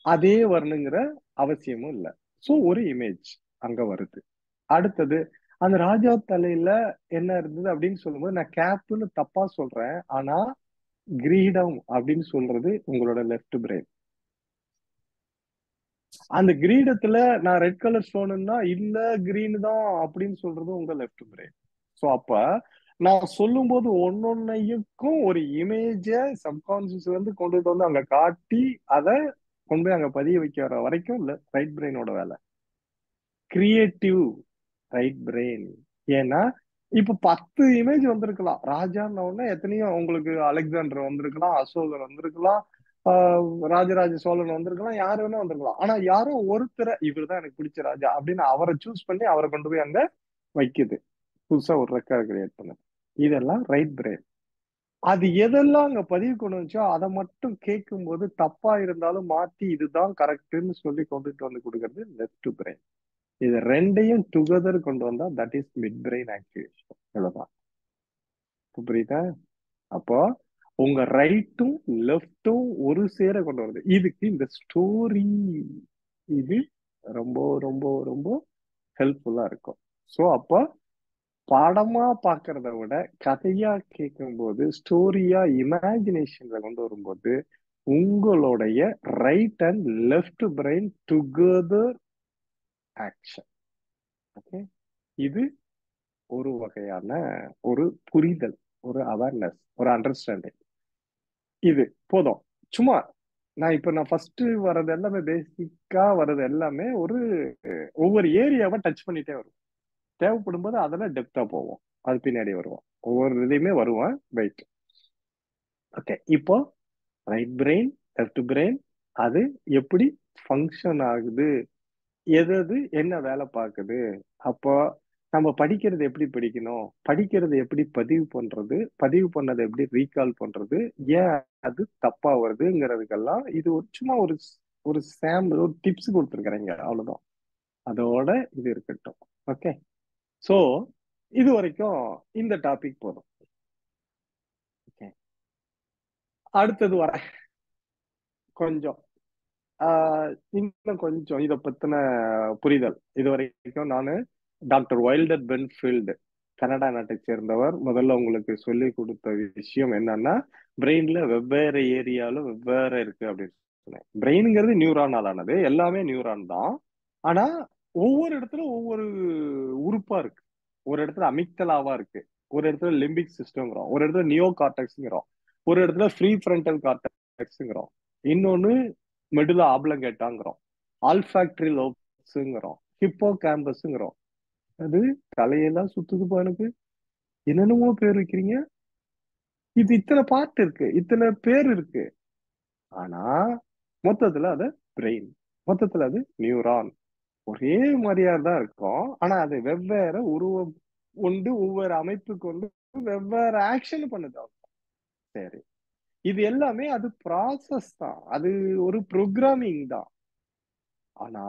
அதே வரணுங்கிற அவசியமும் இல்ல. சோ ஒரு இமேஜ் அங்க வருது. அடுத்தது அந்த ராஜா தலையில என்ன இருந்தது அப்படின்னு சொல்லும்போது நான் கேப்னு தப்பா சொல்றேன். ஆனா கிரீடம் அப்படின்னு சொல்றது உங்களோட லெஃப்ட் பிரெயின். அந்த கிரீடத்துல நான் ரெட் கலர் ஸ்டோனுன்னா இல்ல கிரீன் தான் அப்படின்னு சொல்றது உங்க லெஃப்ட் பிரெயின். சோ அப்ப நான் சொல்லும் போது ஒன்னொன்னையும் ஒரு இமேஜ சப்கான்சியஸ் வந்து கொண்டு வந்து அங்க காட்டி அதை கொண்டு போய் அங்க பதிய வைக்கிற வரைக்கும் இல்ல ரைட் பிரெயினோட வேலை. Creative right brain. ஏன்னா இப்ப 10 இமேஜ் வந்திருக்கலாம். ராஜான்ன உடனே எத்தனையோ உங்களுக்கு அலெக்சாண்டர் வந்திருக்கலாம், அசோகர் வந்திருக்கலாம், ராஜராஜ சோழன் வந்திருக்கலாம், யாரு வேணா வந்திருக்கலாம். ஆனா யாரோ ஒருத்தரை இவருதான் எனக்கு பிடிச்ச ராஜா அப்படின்னு அவரை சூஸ் பண்ணி அவரை கொண்டு போய் அங்க வைக்குது. புதுசா ஒரு ரெக்கார்ட் கிரியேட் பண்ணது. இதெல்லாம் ரைட் பிரெயின். அது எதெல்லாம் அங்க பதிவு கொண்டு வந்துச்சோ அதை மட்டும் கேட்கும் போது தப்பா இருந்தாலும் மாத்தி இதுதான் கரெக்ட்னு சொல்லி கொண்டுட்டு வந்து கொடுக்கறது லெஃப்ட் பிரெயின். இது ரெண்டையும் டுகெதர் கொண்டு வந்தா that is mid brain activation. இவ்வளவுதான். புரியுதா? அப்போ உங்க ரைட்டும் லெஃப்டும் ஒரு சேர கொண்டு வருது. இதுக்கு இந்த ஸ்டோரி இது ரொம்ப ரொம்ப ரொம்ப ஹெல்ப்ஃபுல்லா இருக்கும். சோ அப்போ படமா பாக்குறத விட கதையா கேட்கும் போது ஸ்டோரியா இமேஜினேஷன்ல கொண்டு வரும்போது உங்களுடைய right and left brain together action. Okay. இது ஒரு வகையான ஒரு புரிதல், ஒரு அவேர்னஸ், ஒரு அண்டர்ஸ்டாண்டிங். இது போதும். சும்மா நான் ஃபர்ஸ்ட் வர்றது எல்லாமே பேசிக்கா வர்றது எல்லாமே ஒவ்வொரு ஏரியாவை டச் பண்ணிட்டே வரும். தேவைப்படும் போது அதெல்லாம் டெப்தா போவோம். அது பின்னாடி வருவோம். ஒவ்வொரு இதுலயுமே வருவேன். வெயிட். ஓகே. இப்போ ரைட் பிரெயின் லெஃப்ட் பிரெயின் அது எப்படி ஃபங்க்ஷன் ஆகுது, எது என்ன வேலை பார்க்குது, அப்போ நம்ம படிக்கிறது எப்படி படிக்கணும், படிக்கிறது எப்படி பதிவு பண்றது, பதிவு பண்ணதை எப்படி ரீகால் பண்றது, ஏன் அது தப்பா வருதுங்கிறதுக்கெல்லாம் இது சும்மா ஒரு சாம்பிள், ஒரு டிப்ஸ் கொடுத்துருக்குறேங்க, அவ்வளவுதான். அதோட இது இருக்கட்டும். ஓகே, சோ இது வரைக்கும் இந்த டாபிக் போதும். ஓகே, அடுத்தது வர கொஞ்சம் இன்னும் கொஞ்சம் இத பத்தின புரிதல். இது வரைக்கும் நானு டாக்டர் வைல்டர் பென்ஃபீல்டு, கனடா நாட்டை சேர்ந்தவர், முதல்ல உங்களுக்கு சொல்லி கொடுத்த விஷயம் என்னன்னா, பிரெயின்ல வெவ்வேறு ஏரியால வெவ்வேறு இருக்கு அப்படின்னு சொன்னேன். பிரெயின்ங்கிறது நியூரானால் ஆனது, எல்லாமே நியூரான் தான். ஆனா ஒவ்வொரு இடத்துல ஒவ்வொரு உறுப்பா இருக்கு. ஒரு இடத்துல அமிக்டலாவா இருக்கு, ஒரு இடத்துல லிம்பிக் சிஸ்டம்ங்கிறோம், ஒரு இடத்துல நியோ கார்டெக்ஸ்ங்கிறோம், ஒரு இடத்துல ஃப்ரீ ஃப்ரண்டல் கார்டெக்ஸ்ங்கிறோம், இன்னொன்னு மெடுலா ஆப்லங்கேட்டாங்கிறோம், ஆல்ஃபாக்டரி லோப்ஸ்ங்கிறோம், ஹிப்போ கேம்பஸ்ங்கிறோம். அது தலையெல்லாம் சுத்துதுப்பா எனக்கு. என்னென்னமோ பேர் வைக்கிறீங்க. இது இத்தனை பார்ட் இருக்கு, இத்தனை பேர் இருக்கு. ஆனா மொத்தத்துல அது பிரெயின், மொத்தத்துல அது நியூரான். ஒரே மாதிரியா தான் இருக்கும், ஆனா அது வெவ்வேறு உருவம் கொண்டு ஒவ்வொரு அமைப்பு கொண்டு வெவ்வேறு ஆக்ஷன் பண்ணுது. சரி, இது எல்லாமே அது ப்ராசஸ் தான், அது ஒரு ப்ரோக்ராமிங் தான். ஆனா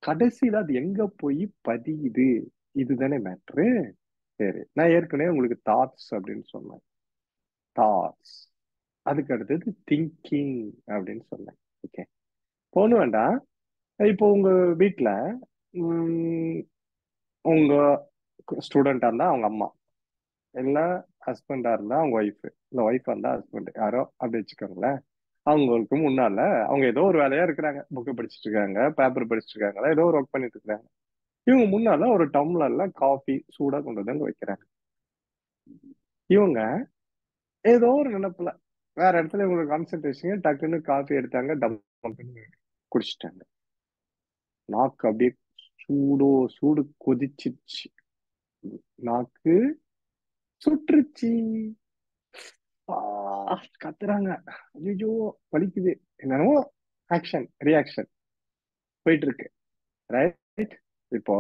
கடைசியில அது எங்க போய் பதியுது, இதுதானே மேட்ரு. சரி, நான் ஏற்கனவே உங்களுக்கு தாட்ஸ் அப்படின்னு சொன்னேன். தாட்ஸ், அதுக்கு அடுத்தது திங்கிங் அப்படின்னு சொன்னேன். ஓகே, ஒண்ணு வேண்டாம். இப்போ உங்க வீட்டுல உம், உங்க ஸ்டூடெண்டா இருந்தா அவங்க அம்மா, இல்ல ஹஸ்பண்டா இருந்தா அவங்க ஒய்ஃப், இல்ல ஒய்ஃபா இருந்தா ஹஸ்பண்ட், யாரோ அப்படி வச்சுக்கோங்களேன். அவங்களுக்கு முன்னால அவங்க ஏதோ ஒரு வேலையா இருக்கிறாங்க, புக்கு படிச்சுட்டு இருக்காங்க, பேப்பர் படிச்சுட்டு இருக்காங்க, ஏதோ ஒரு ஒர்க் பண்ணிட்டு இருக்காங்க. இவங்க முன்னால ஒரு டம்ளர்ல காஃபி சூடா கொண்டு வந்து அங்க வைக்கிறாங்க. இவங்க ஏதோ ஒரு நினைப்புல வேற இடத்துல இவங்களுக்கு கான்சென்ட்ரேஷன், டக்குன்னு காஃபி எடுத்தாங்க, டம்னு குடிச்சிட்டாங்க. நாக்கு அப்படியே சூடோ சூடு கொதிச்சிருச்சு, நாக்கு சுற்றுச்சு. கத்துறாங்க, ஐயோ வலிக்குது, என்னமோ ஆக்ஷன் ரியாக்ஷன் போயிட்டு இருக்கு. ரைட், இப்போ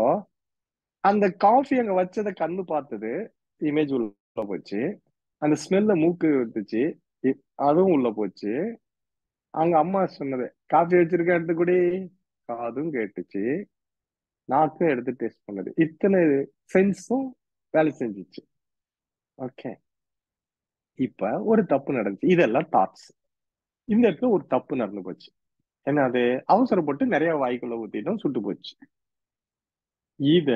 அந்த காஃபி அங்க வச்சதை கண்ணு பார்த்தது, இமேஜ் உள்ள போச்சு. அந்த ஸ்மெல்ல மூக்கு வந்துச்சு, அதுவும் உள்ள போச்சு. அவங்க அம்மா சொன்னது, காஃபி வச்சிருக்க எடுத்து குடி, அதுவும் கேட்டுச்சு. நாக்கும் எடுத்து டேஸ்ட் பண்ணது, இத்தனை சென்ஸும் வேலை செஞ்சுச்சு. ஓகே, இப்ப ஒரு தப்பு நடந்துச்சு. இதெல்லாம் தாட்ஸ். இந்த இடத்துல ஒரு தப்பு நடந்து போச்சு. என்னது, அவசரப்பட்டு நிறைய வாய்க்குள்ள ஊத்திட்டோம், சுட்டு போச்சு. இத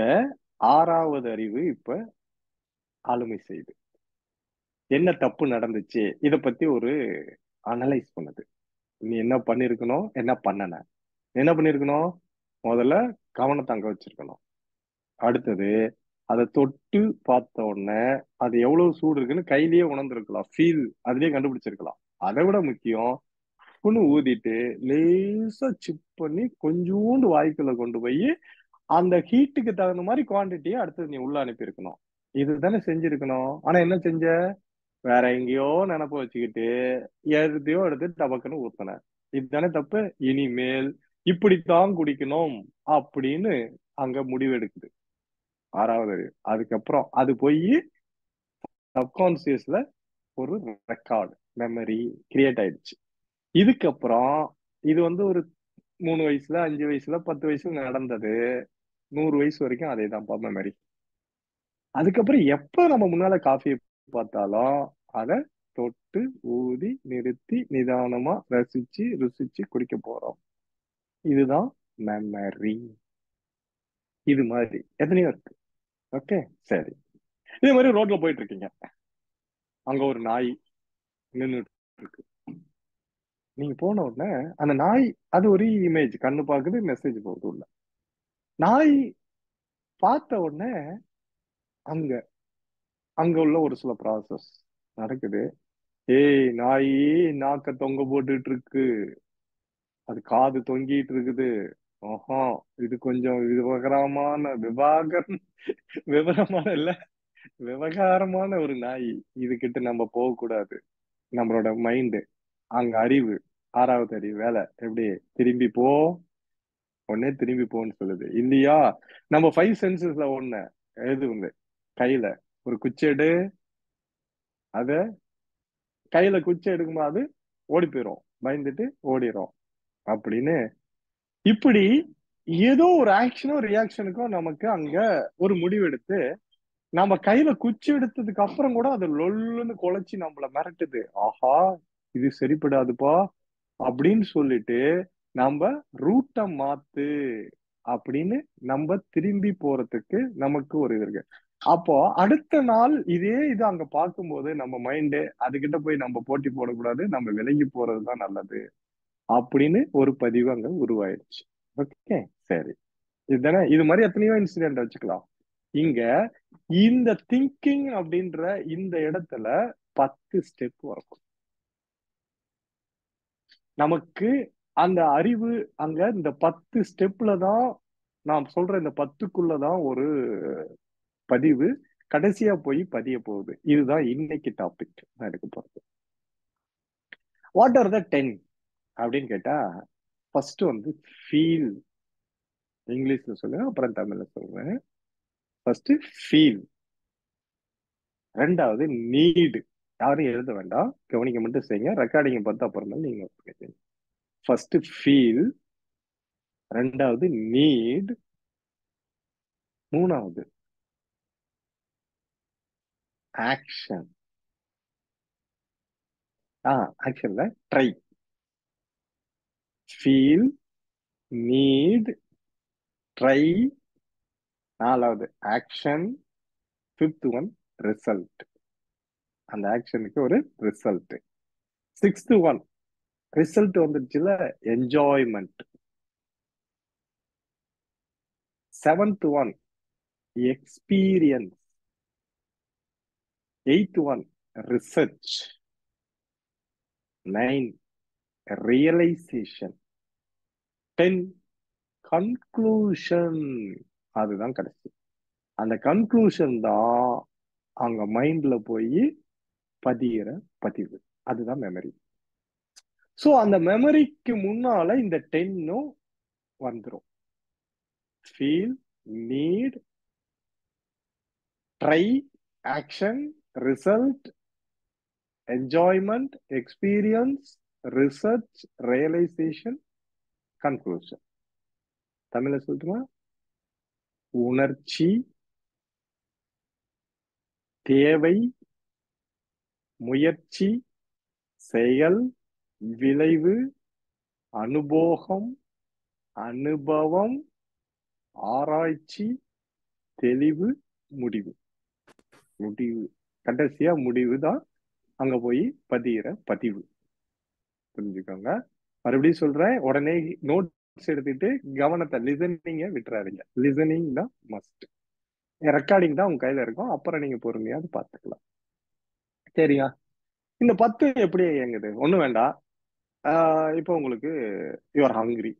ஆறாவது அறிவு இப்ப ஆளுமை செய்யுது. என்ன தப்பு நடந்துச்சு, இத பத்தி ஒரு அனலைஸ் பண்ணுது. நீ என்ன பண்ணிருக்கணும், என்ன பண்ணன, என்ன பண்ணிருக்கணும், முதல்ல கவனத்தை அங்க வச்சிருக்கணும். அடுத்தது அதை தொட்டு பார்த்த உடனே அது எவ்வளவு சூடு இருக்குன்னு கையிலேயே உணர்ந்திருக்கலாம், ஃபீல் அதுலயே கண்டுபிடிச்சிருக்கலாம். அதை விட முக்கியம், புண்ணு ஊதிட்டு லேசா சிப் பண்ணி கொஞ்சோண்டு வாய்க்குள்ள கொண்டு போய் அந்த ஹீட்டுக்கு தகுந்த மாதிரி குவான்டிட்டியை அடுத்தது நீ உள்ள அனுப்பியிருக்கணும். இதுதானே செஞ்சிருக்கணும். ஆனா என்ன செஞ்ச, வேற எங்கேயோ நினப்ப வச்சுக்கிட்டு எதையோ எடுத்து டபக்குன்னு ஊத்துன. இதுதானே தப்பு. இனிமேல் இப்படித்தான் குடிக்கணும் அப்படின்னு அங்க முடிவெடுக்குது ஆறாவது அறிவு. அதுக்கப்புறம் அது போய் சப்கான்சியஸ்ல ஒரு ரெக்கார்டு மெமரி கிரியேட் ஆயிடுச்சு. இதுக்கப்புறம் இது ஒரு 3 வயசுல 5 வயசுல 10 வயசுல நடந்தது, 100 வயசு வரைக்கும் அதே தான் மெமரி. அதுக்கப்புறம் எப்ப நம்ம முன்னால காஃபியை பார்த்தாலும் அதை தொட்டு ஊதி நிறுத்தி நிதானமா ரசிச்சு ருசிச்சு குடிக்க போறோம். இதுதான் மெமரி. இது மாதிரி எத்தனையோ இருக்கு. ஓகே, சரி. இதே மாதிரி ரோட்ல போயிட்டு இருக்கீங்க, அங்க ஒரு நாய் நின்றுட்டு இருக்கு. நீங்க போன உடனே அந்த நாய், அது ஒரு இமேஜ், கண்ணு பாக்குது, மெசேஜ் போகுது உள்ள. நாய் பார்த்த உடனே அங்க அங்க உள்ள ஒரு சில ப்ராசஸ் நடக்குது. ஏய் நாயி, நாக்க தொங்க போட்டுட்டு இருக்கு, அது காது தொங்கிட்டு இருக்குது. ஓஹோ, இது கொஞ்சம் விவரமான இல்ல, விவகாரமான ஒரு நாய். இதுகிட்ட நம்ம போக கூடாது. நம்மளோட மைண்டு, அங்க அறிவு, ஆறாவது அறிவு வேலை எப்படி, திரும்பி போ, உடனே திரும்பி போன்னு சொல்லுது இல்லையா. நம்ம 5 சென்சஸ்ல ஒண்ணு எது கையில ஒரு குச்சி எடு, அத கையில குச்சி எடுக்கும்போது ஓடி போயிரும், பயந்துட்டு ஓடிரும். அப்படின்னு இப்படி ஏதோ ஒரு ஆக்ஷனோ ரியாக்ஷனுக்கோ நமக்கு அங்க ஒரு முடிவெடுத்து நம்ம கையில குச்சி எடுத்ததுக்கு அப்புறம் கூட அது லொல்லுன்னு குலைச்சு நம்மள மிரட்டுது. ஆஹா, இது சரிப்படாதுப்பா அப்படின்னு சொல்லிட்டு நம்ம ரூட்டை மாத்து அப்படின்னு நம்ம திரும்பி போறதுக்கு நமக்கு ஒரு இது இருக்கு. அப்போ அடுத்த நாள் இதே இது அங்க பார்க்கும்போது நம்ம மைண்டு அதுகிட்ட போய் நம்ம போட்டி போடக்கூடாது, நம்ம விலகி போறதுதான் நல்லது அப்படின்னு ஒரு பதிவு அங்க உருவாயிடுச்சு. ஓகே, சரி. இதுதானே, இது மாதிரி எத்தனையோ இன்சிடென்ட் வச்சுக்கலாம். இங்க இந்த திங்கிங் அப்படின்ற இந்த இடத்துல 10 ஸ்டெப் வரும். நமக்கு அந்த அறிவு அங்க இந்த 10 ஸ்டெப்ல தான், நாம் சொல்ற இந்த 10க்குள்ளதான் ஒரு பதிவு கடைசியா போய் பதிய போகுது. இதுதான் இன்னைக்கு டாபிக் நான் எடுக்க போறது. வாட் ஆர் த 10 அப்படின்னு கேட்டா, ஃபர்ஸ்ட் வந்து ஃபீல். இங்கிலீஷ்ல சொல்லுங்க, அப்புறம் தமிழ்ல சொல்றேன். First feel. ரெண்டாவது நீடு. யாரும் எழுத வேண்டாம், கவனிக்க மட்டும் செய்யுங்க. ரெக்கார்டிங் பார்த்து அப்புறமா நீங்க ஃபர்ஸ்ட் ஃபீல், ரெண்டாவது நீட், மூணாவது ஆக்ஷன். ஆக்ஷன்ல ட்ரை. ஃபீல், நீட், ட்ரை, நாலாவது ஆக்ஷன், ஃபிஃப்த் ஒன் ரிசல்ட். அந்த ஆக்ஷனுக்கு ஒரு ரிசல்ட். சிக்ஸ்த் ஒன் ரிசல்ட் வந்துருச்சுல, enjoyment. Seventh one experience. Eighth one research. 9 realisation. 10 conclusion. அதுதான் கடைசி. அந்த கன்க்ளூஷன் தான் அங்க மைண்ட்ல போய் பதிகிற பதிவு. அதுதான் மெமரி. சோ அந்த மெமரிக்கு முன்னால இந்த 10ம் வந்துரும். Feel, need, try, action, result, enjoyment, experience, research, realisation, conclusion. தமிழ்ல சொல்லட்டுமா? உணர்ச்சி, தேவை, முயற்சி, செயல், விளைவு, அனுபோகம், அனுபவம், ஆராய்ச்சி, தெளிவு, முடிவு. முடிவு கடைசியா முடிவு தான் அங்க போய் பதிகிற பதிவு. புரிஞ்சுக்கோங்க. மறுபடியும் சொல்றேன், உடனே நோட்ஸ் எடுத்துட்டு கவனத்தை லிசனிங்க விட்டுறாதீங்க. லிசனிங் தான் மஸ்ட். ரெக்கார்டிங் தான் உங்க கையில இருக்கும், அப்புறம் நீங்க பொறுமையா அதை பார்த்துக்கலாம். சரியா? இந்த 10 எப்படி இயங்குது? ஒண்ணும் வேண்டாம். இப்போ உங்களுக்கு யூஆர் ஹங்கிரி.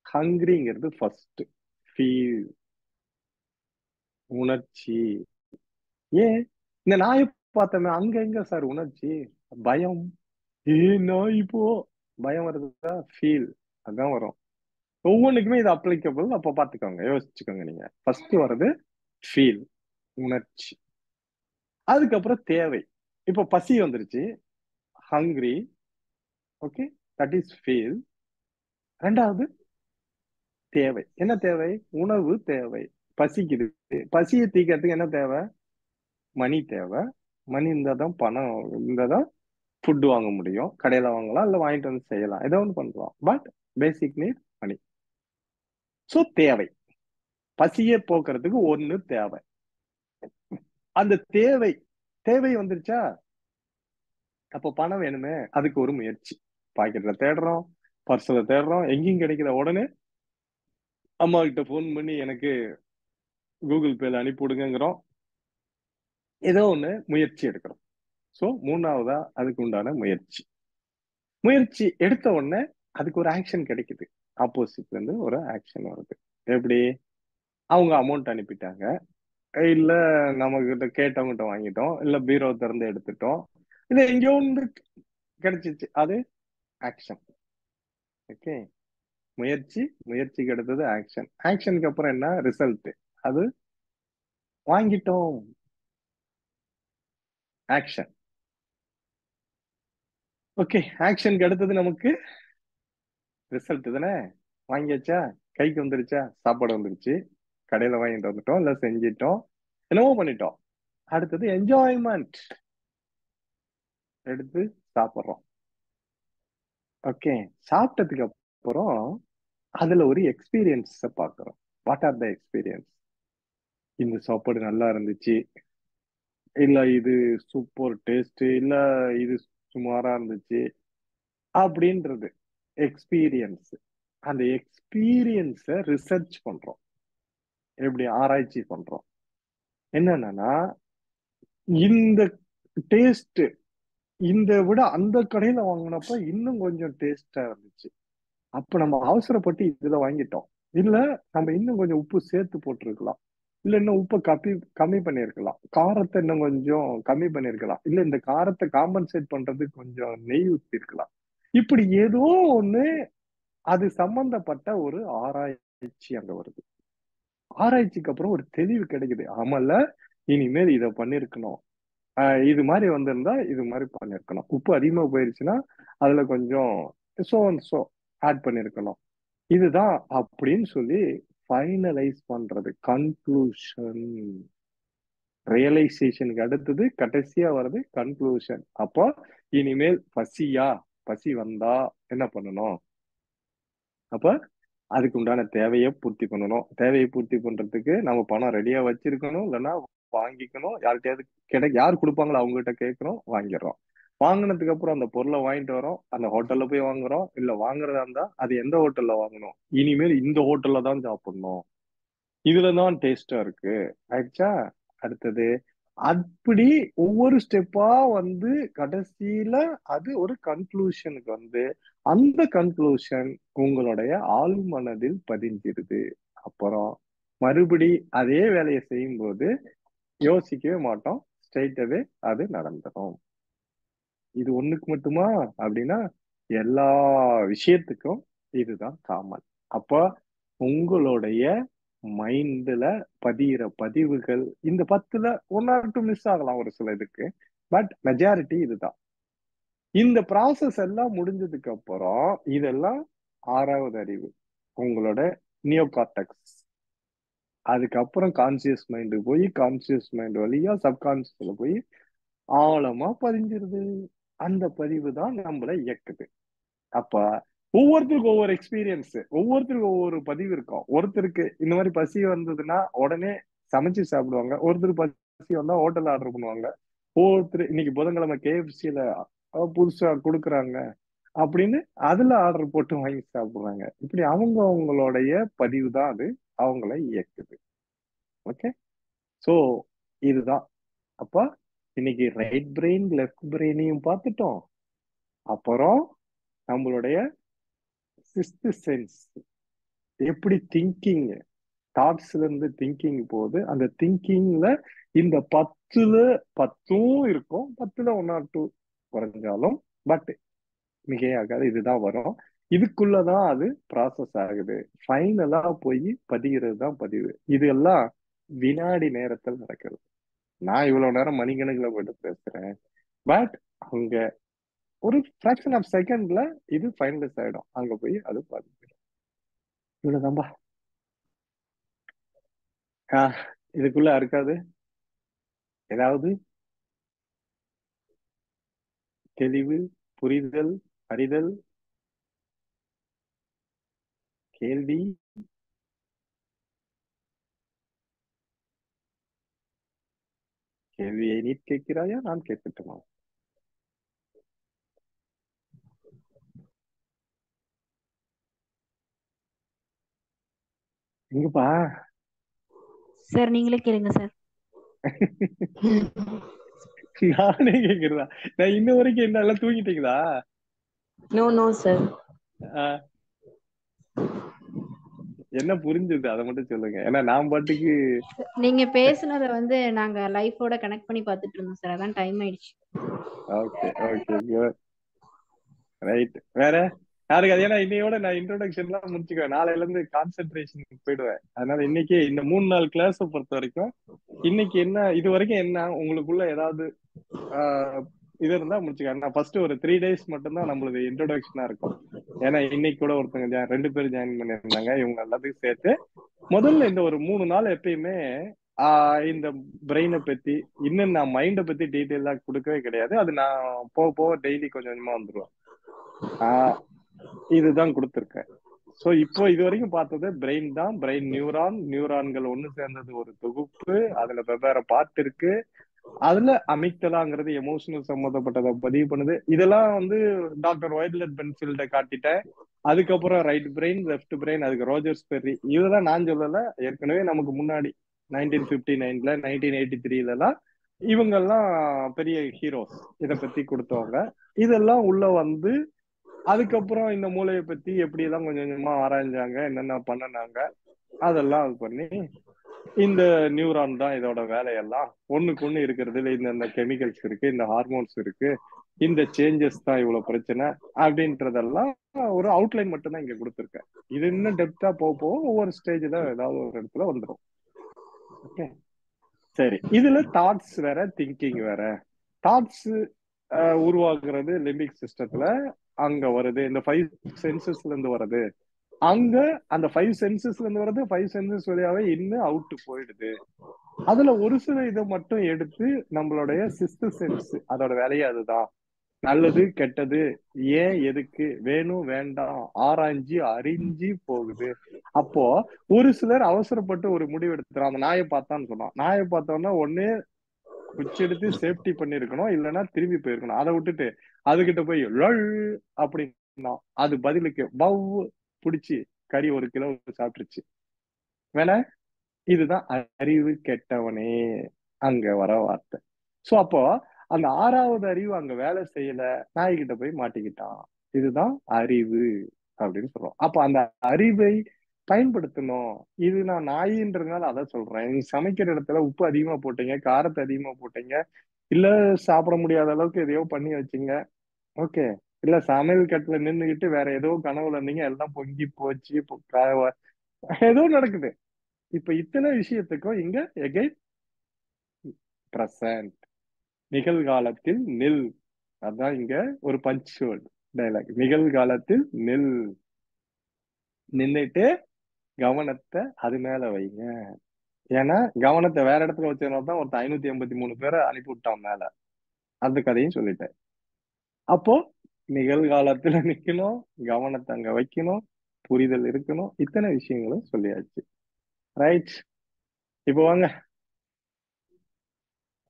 ஹங்கிரிங்கிறது ஃபர்ஸ்ட் ஃபீல், உணர்ச்சி. ஏன் இந்த நாயை பார்த்தோமே, அங்க எங்க சார் உணர்ச்சி? பயம். நாய் இப்போ பயம் வருதா? ஃபீல். அதான் வரும். ஒவ்வொன்றுக்குமே இது அப்ளிகபிள். அப்ப பாத்துக்கோங்க, யோசிச்சுக்கோங்க. நீங்க ஃபர்ஸ்ட் வர்றது ஃபீல், உணர்ச்சி. அதுக்கப்புறம் தேவை. இப்போ பசி வந்துருச்சு, hungry. Okay, that is feel. ரெண்டாவது தேவை. என்ன தேவை? உணவு தேவை. பசிக்குது. பசியை தீக்கிறதுக்கு என்ன தேவை? மணி தேவை. மணி இருந்தாதான் பணம் இருந்தாதான் ஃபுட் வாங்க முடியும். கடையில வாங்கலாம், இல்ல வாங்கிட்டு வந்து செய்யலாம், ஏதோ ஒன்று பண்ணலாம். But basic need money. So தேவை. பசியை போக்குறதுக்கு ஒண்ணு தேவை. அந்த தேவை தேவை வந்துருச்சா, அப்ப பணம் வேணுமே, அதுக்கு ஒரு முயற்சி. பாக்கெட்ல தேடுறோம், பர்ஸ்ல தேடுறோம், எங்கேயும் கிடைக்கல. உடனே அம்மா கிட்ட போன் பண்ணி எனக்கு கூகுள் பேல அனுப்பி விடுங்கிறோம். ஏதோ ஒண்ணு முயற்சி எடுக்கிறோம். சோ மூணாவதா அதுக்கு உண்டான முயற்சி. முயற்சி எடுத்த உடனே அதுக்கு ஒரு ஆக்ஷன் கிடைக்குது. ஆப்போசிட்ல இருந்து ஒரு ஆக்ஷன் வருது. எப்படி? அவங்க அமௌண்ட் அனுப்பிட்டாங்க, இல்ல நம்ம கிட்ட கேட்டவங்கிட்ட வாங்கிட்டோம், இல்ல பீரோ திறந்து எடுத்துட்டோம், இது எங்கேயோ ஒன்று கிடைச்சிச்சு. அது ஆக்ஷன். ஓகே, முயற்சி, முயற்சிக்கு அடுத்தது ஆக்ஷன், ஆக்ஷனுக்கு அப்புறம் என்ன? ரிசல்ட். அது வாங்கிட்டோம். ஆக்ஷன். ஓகே, ஆக்ஷனுக்கு அடுத்தது நமக்கு ரிசல்ட் தானே, வாங்கியாச்சா, கைக்கு வந்துருச்சா, சாப்பாடு வந்துருச்சு, கடையில வாங்கிட்டு வந்துட்டோம், இல்ல செஞ்சிட்டோம், என்னவோ பண்ணிட்டோம். அடுத்தது என்ஜாய்மெண்ட், எடுத்து சாப்பிடுறோம். ஓகே, சாப்பிட்டதுக்கு அப்புறம் அதுல ஒரு எக்ஸ்பீரியன்ஸ் பாக்குறோம். What are the experience? இந்த சாப்பாடு நல்லா இருந்துச்சு, இல்ல இது சூப்பர் டேஸ்ட், இல்ல இது சுமாரா இருந்துச்சு அப்படின்றது எக்ஸ்பீரியன்ஸ். அந்த எக்ஸ்பீரியன்ஸ ரிசர்ச் பண்றோம், எப்படி ஆராய்ச்சி பண்றோம். என்னன்னா, இந்த டேஸ்ட் இந்த விட அந்த கடையில வாங்கினப்ப இன்னும் கொஞ்சம் டேஸ்டா இருந்துச்சு, அப்ப நம்ம அவசரப்பட்டு இதுல வாங்கிட்டோம். இல்ல நம்ம இன்னும் கொஞ்சம் உப்பு சேர்த்து போட்டிருக்கலாம், இல்ல இன்னும் உப்பை கம்மி பண்ணிருக்கலாம், காரத்தை இன்னும் கொஞ்சம் கம்மி பண்ணிருக்கலாம், இல்ல இந்த காரத்தை காம்பன்சேட் பண்றதுக்கு கொஞ்சம் நெய் ஊத்தி இருக்கலாம். இப்படி ஏதோ ஒண்ணு, அது சம்பந்தப்பட்ட ஒரு ஆராய்ச்சி அங்க வருது. ஆராய்ச்சிக்கு அப்புறம் ஒரு தெளிவு கிடைக்குது. ஆமல்ல, இனிமேல் இதை பண்ணிருக்கணும், இது மாதிரி வந்திருந்தா இது மாதிரி பண்ணிருக்கணும், உப்பு அதிகமா போயிருச்சுன்னா அதுல கொஞ்சம் சோ அண்ட் சோ ஆட் பண்ணிருக்கணும், இதுதான் அப்படின்னு சொல்லி ஃபைனலைஸ் பண்றது. கன்க்ளூஷன், ரியலைசேஷனுக்கு அடுத்தது கடைசியா வர்றது கன்க்ளூஷன். அப்போ இனிமேல் பசி வந்தா என்ன பண்ணணும்? அப்ப அதுக்கு உண்டான தேவையை பூர்த்தி பண்ணணும். தேவையை பூர்த்தி பண்றதுக்கு நம்ம பணம் ரெடியா வச்சிருக்கணும், இல்லைன்னா வாங்கிக்கணும். யார்கிட்டயாவது யார் கொடுப்பாங்களோ அவங்க கிட்ட கேட்கணும், வாங்கிடுறோம். வாங்கினதுக்கு அப்புறம் அந்த பொருளை வாங்கிட்டு வரோம், அந்த ஹோட்டல்ல போய் வாங்குறோம். இல்ல வாங்குறதா இருந்தா அது எந்த ஹோட்டல்ல வாங்கணும், இனிமேல் இந்த ஹோட்டல்ல தான் சாப்பிடணும், இதுலதான் டேஸ்டா இருக்கு, ஆயிடுச்சா. அடுத்தது அப்படி ஒவ்வொரு ஸ்டெப்பா வந்து கடைசியில அது ஒரு கன்க்ளூஷனுக்கு வந்து அந்த கன்க்ளூஷன் உங்களுடைய ஆழ் மனதில் பதிஞ்சிருது. அப்புறம் மறுபடி அதே வேலையை செய்யும் போது யோசிக்கவே மாட்டோம், ஸ்ட்ரைட்டாவே அது நடந்துடும். இது ஒண்ணுக்கு மட்டுமா அப்படின்னா எல்லா விஷயத்துக்கும் இதுதான் காமன். அப்ப உங்களுடைய மைண்ட்ல பதிகிற பதிவுகள் இந்த 10ல 1 or 2 மிஸ் ஆகலாம் ஒரு சில இதுக்கு, பட் மெஜாரிட்டி இதுதான். இந்த ப்ராசஸ் எல்லாம் முடிஞ்சதுக்கு அப்புறம் இதெல்லாம் 6வது அறிவு, உங்களோட நியோ கார்டெக்ஸ். அதுக்கப்புறம் கான்சியஸ் மைண்ட் போய் கான்சியஸ் மைண்ட் வழியா சப்கான்சியஸ்ல போய் ஆழமா பதிஞ்சிருது. அந்த பதிவு தான் நம்மளை இயக்குது. அப்ப ஒவ்வொருத்தருக்கும் ஒவ்வொரு எக்ஸ்பீரியன்ஸ், ஒவ்வொருத்தருக்கும் ஒவ்வொரு பதிவு இருக்கும். ஒருத்தருக்கு இந்த மாதிரி பசி வந்ததுன்னா உடனே சமைச்சு சாப்பிடுவாங்க, ஒருத்தருக்கு பசி வந்தா ஹோட்டல்ல ஆர்டர் பண்ணுவாங்க, ஒவ்வொருத்தர் இன்னைக்கு புதன்கிழமை கேஎஃப்சில புதுசா கொடுக்குறாங்க அப்படின்னு அதுல ஆர்டர் போட்டு வாங்கி சாப்பிடுறாங்க. இப்படி அவங்க அவங்களுடைய பதிவு தான் அது அவங்களை இயக்குது. ஓகே, சோ இதுதான். அப்ப இன்னைக்கு ரைட் பிரெயின் லெஃப்ட் பிரெயினையும் பார்த்துட்டோம். அப்புறம் நம்மளுடைய சிக்ஸ்த் சென்ஸ், எப்படி திங்கிங், தாட்ஸ்ல இருந்து திங்கிங் போகுது. அந்த திங்கிங்ல இந்த 10ம் இருக்கும், 10ல 1 or 2 குறைஞ்சாலும், பட் மிகையாகாது, இதுதான் வரும். இதுக்குள்ளதான் அது ப்ராசஸ் ஆகுது, ஃபைனலா போய் பதிகிறது தான் பதிவு. இது எல்லாம் வினாடி நேரத்தில் நடக்கிறது. நான் இவ்வளவு நேரம் மணிக்கணக்கில் போயிட்டு பேசுறேன், பட் அங்க ஒரு ஃபிராக்ஷன் ஆஃப் செகண்ட்ல இது ஃபைனலைஸ் ஆயிடும், அங்க போய் அது பாதிச்சிடும். இவ்வளவுதான்பா. இதுக்குள்ள இருக்காது ஏதாவது தெளிவு, புரிதல், அறிதல், கேள்வி? கேள்வியை நீ கேட்கிறாயா, நான் கேட்கட்டுமா? எங்கப்பா? சார் நீங்களே கேளுங்க சார். நானே கேக்குறதா? நான் இன்ன வரைக்கும் என்ன எல்லாம் தூங்கிட்டீங்களா? No sir. என்ன புரிஞ்சுது அதை மட்டும் சொல்லுங்க, ஏன்னா நான் பாட்டுக்கு நீங்க பேசுனதை வந்து நாங்க லைஃபோட கனெக்ட் பண்ணி பார்த்துட்டு இருந்தோம் சார், அதான் டைம் ஆயிடுச்சு. Okay okay good, right. வேற யாருக்கு அது? ஏன்னா இன்னையோட நான் இன்ட்ரோடக்ஷன் எல்லாம் முடிச்சுக்குவேன், நாளையில இருந்து கான்சென்ட்ரேஷன் போயிடுவேன். அதனால இன்னைக்கு இந்த 3 நாள் கிளாஸ் பொறுத்த வரைக்கும் இன்னைக்கு என்ன, இது வரைக்கும் என்ன உங்களுக்குள்ள ஏதாவது இது இருந்தா முடிச்சுக்க. நான் ஃபர்ஸ்ட் ஒரு 3 days மட்டும்தான் நம்மளுக்கு இன்ட்ரோடக்ஷனா இருக்கும். ஏன்னா இன்னைக்கு கூட ஒருத்தங்க 2 பேர் ஜாயின் பண்ணியிருந்தாங்க. இவங்க எல்லாத்தையும் சேர்த்து முதல்ல இந்த ஒரு 3 நாள் எப்பயுமே இந்த பிரெயினை பத்தி இன்னும் நான் மைண்டை பத்தி டீட்டெயிலா கொடுக்கவே கிடையாது. அது நான் போக போக டெய்லி கொஞ்சம் கொஞ்சமா வந்துருவேன். ஆஹ் இதுதான் கொடுத்துருக்கேன். சோ இப்போ இது வரைக்கும் பார்த்தது பிரெயின் தான். பிரெயின் நியூரான்கள் ஒண்ணு சேர்ந்தது ஒரு தொகுப்பு. அதுல வெவ்வேறு பார்ட் இருக்கு. அதுல அமிக்டலாங்கிறது எமோஷனல் சம்மந்தப்பட்டதை பதிவு பண்ணுது. இதெல்லாம் வந்து டாக்டர் வைட்லெட் பென்ஃபீல்ட காட்டிட்டேன். அதுக்கப்புறம் ரைட் பிரெயின், லெஃப்ட் பிரெயின், அதுக்கு ரோஜர்ஸ் பெர்ரி. இதெல்லாம் நான் சொல்லல, ஏற்கனவே நமக்கு முன்னாடி 1959ல 1983லலாம் இவங்கெல்லாம் பெரிய ஹீரோஸ் இதை பத்தி கொடுத்தவங்க. இதெல்லாம் உள்ள வந்து அதுக்கப்புறம் இந்த மூளையை பத்தி எப்படி எல்லாம் கொஞ்சம் கொஞ்சமா ஆராய்ஞ்சாங்க, என்னென்ன பண்ணனாங்க, அதெல்லாம் இது பண்ணி இந்த நியூரான் தான் இதோட வேலையெல்லாம். ஒண்ணுக்கு ஒண்ணு இருக்கிறது இல்லை, இந்த கெமிக்கல்ஸ் இருக்கு, இந்த ஹார்மோன்ஸ் இருக்கு, இந்த சேஞ்சஸ் தான் இவ்வளவு பிரச்சனை அப்படின்றதெல்லாம் ஒரு அவுட்லைன் மட்டும் தான் இங்க கொடுத்துருக்கேன். இது இன்னும் டெப்தா போக போக ஒவ்வொரு ஸ்டேஜ்ல ஏதாவது ஒரு இடத்துல வந்துடும். ஓகே, சரி. இதுல தாட்ஸ் வேற, திங்கிங் வேற. தாட்ஸ் உருவாக்குறது லிம்பிக் சிஸ்டத்துல அங்க வருது, இந்த 5 சென்சஸ்ல இருந்து வருது. அங்க அந்த 5 சென்சஸ்ல இருந்து வருது, 5 சென்சஸ் வழியாவே இன்னும் அவுட் போயிடுது. அதுல ஒரு சில இதை மட்டும் எடுத்து நம்மளுடைய சிஸ்ட் சென்ஸ் அதோட வேலையே அதுதான். நல்லது கெட்டது, ஏன் எதுக்கு, வேணும் வேண்டாம், ஆராய்ஞ்சி அறிஞ்சு போகுது. அப்போ ஒரு சிலர் அவசரப்பட்டு ஒரு முடிவு எடுத்துறான். அந்த நாயை பார்த்தான்னு சொன்னான். நாயை பார்த்தோம்னா ஒண்ணு குச்சி எடுத்து சேஃப்டி பண்ணிருக்கணும், இல்லைன்னா திரும்பி போயிருக்கணும். அதை விட்டுட்டு அதுகிட்ட போய் லொள் அப்படின்னா அது பதிலுக்கு பவ் பிடிச்சி கறி 1 கிலோ சாப்பிட்டுருச்சு. வேணா இதுதான் அறிவு கெட்டவனே அங்க வர வார்த்தை. சோ அப்போ அந்த 6வது அறிவு அங்க வேலை செய்யல, நாய்கிட்ட போய் மாட்டிக்கிட்டான். இதுதான் அறிவு அப்படின்னு சொல்றோம். அப்ப அந்த அறிவை பயன்படுத்தணும். இது நான் நாயின்றதுனால அதை சொல்றேன். நீங்க சமைக்கிற இடத்துல உப்பு அதிகமா போட்டீங்க, காரத்தை அதிகமா போட்டீங்க, இல்ல சாப்பிட முடியாத அளவுக்கு எதையோ பண்ணி வச்சீங்க, ஓகே, இல்ல சமையல் கட்டுல நின்னுகிட்டு வேற ஏதோ கனவுல இருந்தீங்க, எல்லாம் பொங்கி போச்சு, ஏதோ நடக்குது. இப்ப இத்தனை விஷயத்துக்கும் இங்க எகைன் பிரசன்ட், நிகழ்காலத்தில் நில். அதான் இங்க ஒரு பஞ்ச் வேர்ட் டைலாக். நிகழ்காலத்தில் நில், நின்னுட்டு கவனத்தை அது மேல வைங்க. ஏன்னா கவனத்தை வேற இடத்துல வச்சதுனால தான் ஒருத்தன் 583 பேரை அனுப்பி விட்டான் மேல. அந்த கதையும் சொல்லிட்டேன். அப்போ நிகழ்காலத்துல நிக்கணும், கவனத்தை அங்க வைக்கணும், புரிதல் இருக்கணும், இத்தனை விஷயங்களும் சொல்லியாச்சு. ரைட், இப்போ வாங்க.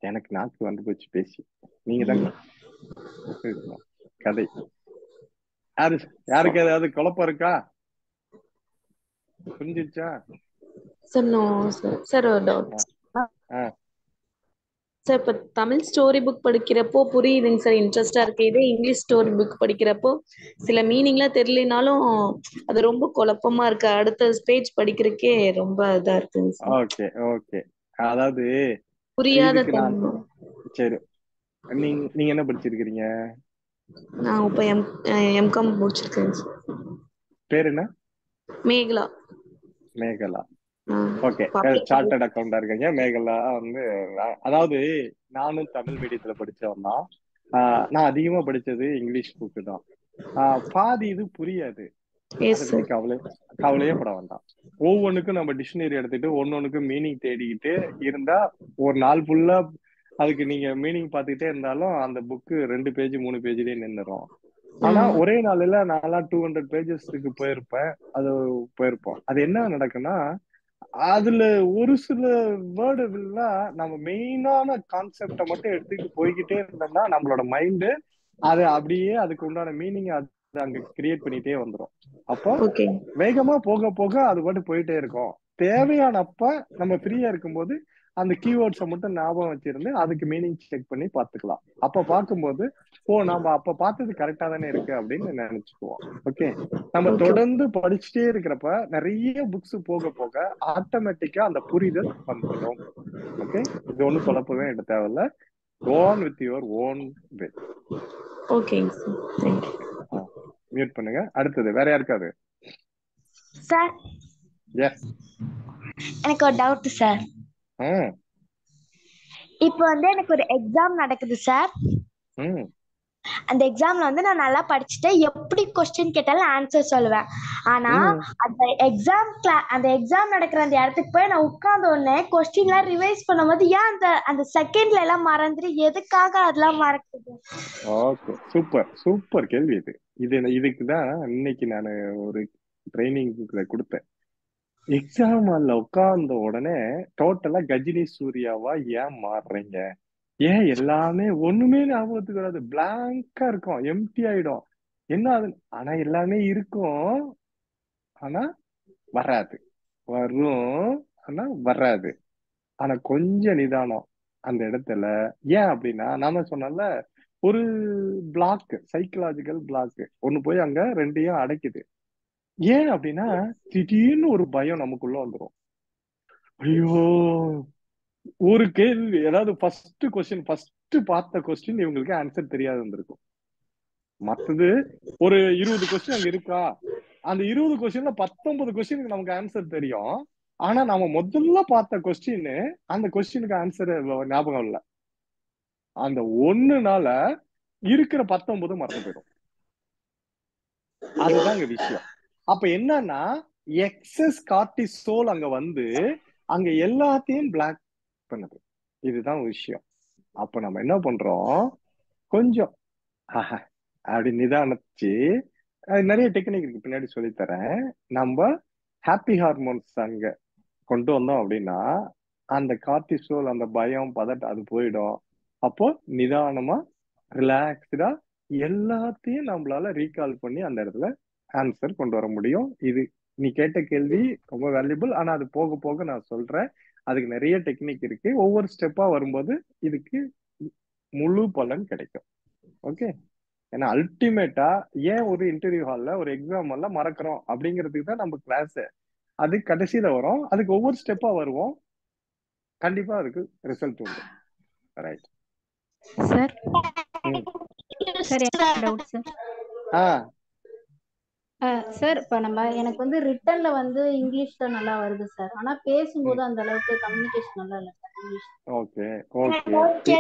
எனக்கு நாக்கு வந்து போச்சு பேசி. நீங்க தான் கதை. யாருக்கு ஏதாவது குழப்பம் இருக்கா? புரிஞ்சிச்சா? Sir no sir. சார் ஒரு டவுட் சார். இப்போ தமிழ் ஸ்டோரி புக் படிக்கிறப்போ புரியுதுங்க சார், இன்ட்ரெஸ்டா இருக்கு. இதே இங்கிலீஷ் ஸ்டோரி புக் படிக்கிறப்போ சில மீனிங்லாம் தெரியலனாலும் அது ரொம்ப குழப்பமா இருக்கு. அடுத்த பேஜ் படிக்கிறதுக்கே ரொம்ப இதா இருக்குங்க சார். ஓகே ஓகே, அதாவது புரியாத இதுக்கு நான் தன்மை. சரி, நீங்க என்ன படிச்சிருக்கீங்க? நான் இப்போ எம்காம் முடிச்சிருக்கேன் சார். பேர் என்ன? மேகலா. மேகலா. ஓகே, சார்ட்டர்ட் அக்கௌண்டா இருக்கீங்க. மேகலா வந்து அதாவது நானும் தமிழ் மீடியத்துல படிச்சவன் தான். நான் அதிகமா படிச்சது இங்கிலீஷ் புக்கு தான். பாதி இது புரியாது, அதை பத்தி கவலையே பட வேண்டாம். ஒவ்வொன்றுக்கும் நம்ம டிக்ஷனரி எடுத்துட்டு ஒன்னொன்னுக்கு மீனிங் தேடிக்கிட்டு இருந்தா ஒரு நாள் ஃபுல்லா அதுக்கு நீங்க மீனிங் பார்த்துக்கிட்டே இருந்தாலும் அந்த புக்கு 2 பேஜ் 3 பேஜ்லயே நின்னுரும். ஆனா ஒரே நாள்ல நான்லாம் 200 பேஜஸ்க்கு போயிருப்போம். அது என்ன நடக்குன்னா, அதுல ஒரு சில வேர்டுகள்லாம் நம்ம மெயினான கான்செப்டை மட்டும் எடுத்துக்கிட்டு போய்கிட்டே இருந்தோம்னா நம்மளோட மைண்டு அது அப்படியே அதுக்கு உண்டான மீனிங் அது அங்க கிரியேட் பண்ணிட்டே வந்துடும். அப்போ வேகமா போக போக அது பாட்டு போயிட்டே இருக்கும். தேவையானப்ப நம்ம ஃப்ரீயா இருக்கும்போது அந்த கீவேர்ட்ஸை மட்டும் ஞாபகம் வச்சிருந்து அதுக்கு மீனிங் செக் பண்ணி பார்த்துக்கலாம். அப்ப பார்க்கும்போது நாம அப்ப பார்த்தது கரெக்டா தானே இருக்கு அப்படின்னு நினைச்சுக்குவோம். ஓகே, நம்ம தொடர்ந்து படிச்சுட்டே இருக்கிறப்ப நிறைய புக்ஸ் போக போக ஆட்டோமேட்டிக்கா அந்த புரிதல் வந்துடும். ஓகே, இது ஒன்னும் குழப்பவே எடுக்க தேவையில்ல. Go on with your own way. Okay sir. Mute பண்ணுங்க. அடுத்தது வேற யாருக்காவது? சார், எஸ், எனக்கு ஒரு டவுட் சார். இப்போ வந்து எனக்கு ஒரு எக்ஸாம் நடக்குது சார். அந்த எக்ஸாம்ல வந்து நான் நல்லா படிச்சுட்டு எப்படி கொஸ்டின் கேட்டாலும் ஆன்சர் சொல்லுவேன். ஆனா அந்த எக்ஸாம் நடக்கிற அந்த இடத்துக்கு போய் நான் உட்கார்ந்த உடனே கொஸ்டின்லாம் ரிவைஸ் பண்ணும்போது ஏன் அந்த அந்த செகண்ட்ல எல்லாம் மறந்துட்டு எதுக்காக அதெல்லாம் மறக்குது? ஓகே, சூப்பர் சூப்பர் கேள்வி இதுக்குதான் இன்னைக்கு நான் ஒரு ட்ரைனிங் கொடுத்தேன். எக்ஸாம் ஹால்ல உட்கார்ந்த உடனே டோட்டலா கஜினி சூர்யாவா ஏன் மாறுறீங்க? ஏன் எல்லாமே ஒண்ணுமே ஞாபகத்துக்கு வராது, பிளாங்கா இருக்கும், எம்டி ஆயிடும். என்ன அது? ஆனா எல்லாமே இருக்கும், ஆனா வராது. வரும், ஆனா வராது. ஆனா கொஞ்சம் நிதானம் அந்த இடத்துல. ஏன் அப்படின்னா நாம சொன்னல, ஒரு பிளாக், சைக்கலாஜிக்கல் பிளாக் ஒண்ணு போய் அங்க ரெண்டையும் அடைக்குது. ஏன் அப்படின்னா திடீர்னு ஒரு பயம் நமக்குள்ள வந்துடும். ஐயோ, ஒரு கேள்வி, அதாவது ஃபர்ஸ்ட் பார்த்த கொஸ்டின் இவங்களுக்கு ஆன்சர் தெரியாது இருந்திருக்கும். மத்தது ஒரு 20 கொஸ்டின் அங்க இருக்கா, அந்த 20 கொஸ்டின்ல 19 கொஸ்டினுக்கு நமக்கு ஆன்சர் தெரியும். ஆனா நாம முதல்ல பார்த்த கொஸ்டின், அந்த கொஸ்டினுக்கு ஆன்சர் ஞாபகம் இல்ல. அந்த ஒண்ணுனால இருக்கிற 19 மறந்து போயிடும். அதுதான் இங்க விஷயம். அப்ப என்னன்னா எக்ஸஸ் கார்டிசோல் அங்க வந்து அங்க எல்லாத்தையும் பிளாக் பண்ணுது. இதுதான் விஷயம். அப்ப நம்ம என்ன பண்றோம், கொஞ்சம் அப்படி நிதானிச்சு, நிறைய டெக்னிக் இருக்கு, பின்னாடி சொல்லித்தரேன். நம்ம ஹாப்பி ஹார்மோன்ஸ் அங்க கொண்டு வந்தோம் அப்படின்னா அந்த கார்டிசோல், அந்த பயம் பதட்டம் அது போயிடும். அப்போ நிதானமா ரிலாக்ஸ்டா எல்லாத்தையும் நம்மளால ரீகால் பண்ணி அந்த இடத்துல ஆன்சர் கொண்டு வர முடியும். இது நீ கேட்ட கேள்வி ரொம்ப வேல்யூபிள். ஆனா அது போக போக நான் சொல்றேன். அதுக்கு நிறைய டெக்னிக் இருக்கு. ஒவ்வொரு ஸ்டெப்பா வரும்போது இதுக்கு முழு பலன் கிடைக்கும். ஓகே. ஏன்னா அல்டிமேட்டா ஏன் ஒரு இன்டர்வியூ ஹால்ல, ஒரு எக்ஸாம் ஹால்ல மறக்கிறோம் அப்படிங்கிறதுக்கு தான் நம்ம கிளாஸ். அது கடைசியில வரும். அதுக்கு ஒவ்வொரு ஸ்டெப்பா வருவோம். கண்டிப்பா அதுக்கு ரிசல்ட் உண்டு. ரைட் சார் சார் எனக்கு டவுட் சார். சார் இப்ப எனக்கு வந்து ரிட்டன்ல வந்து இங்கிலீஷ்ல நல்லா வருது சார். ஆனா பேசும்போது அந்த அளவுக்கு கம்யூனிகேஷன் நல்லா இல்ல சார் இங்கிலீஷ். ஓகே ஓகே,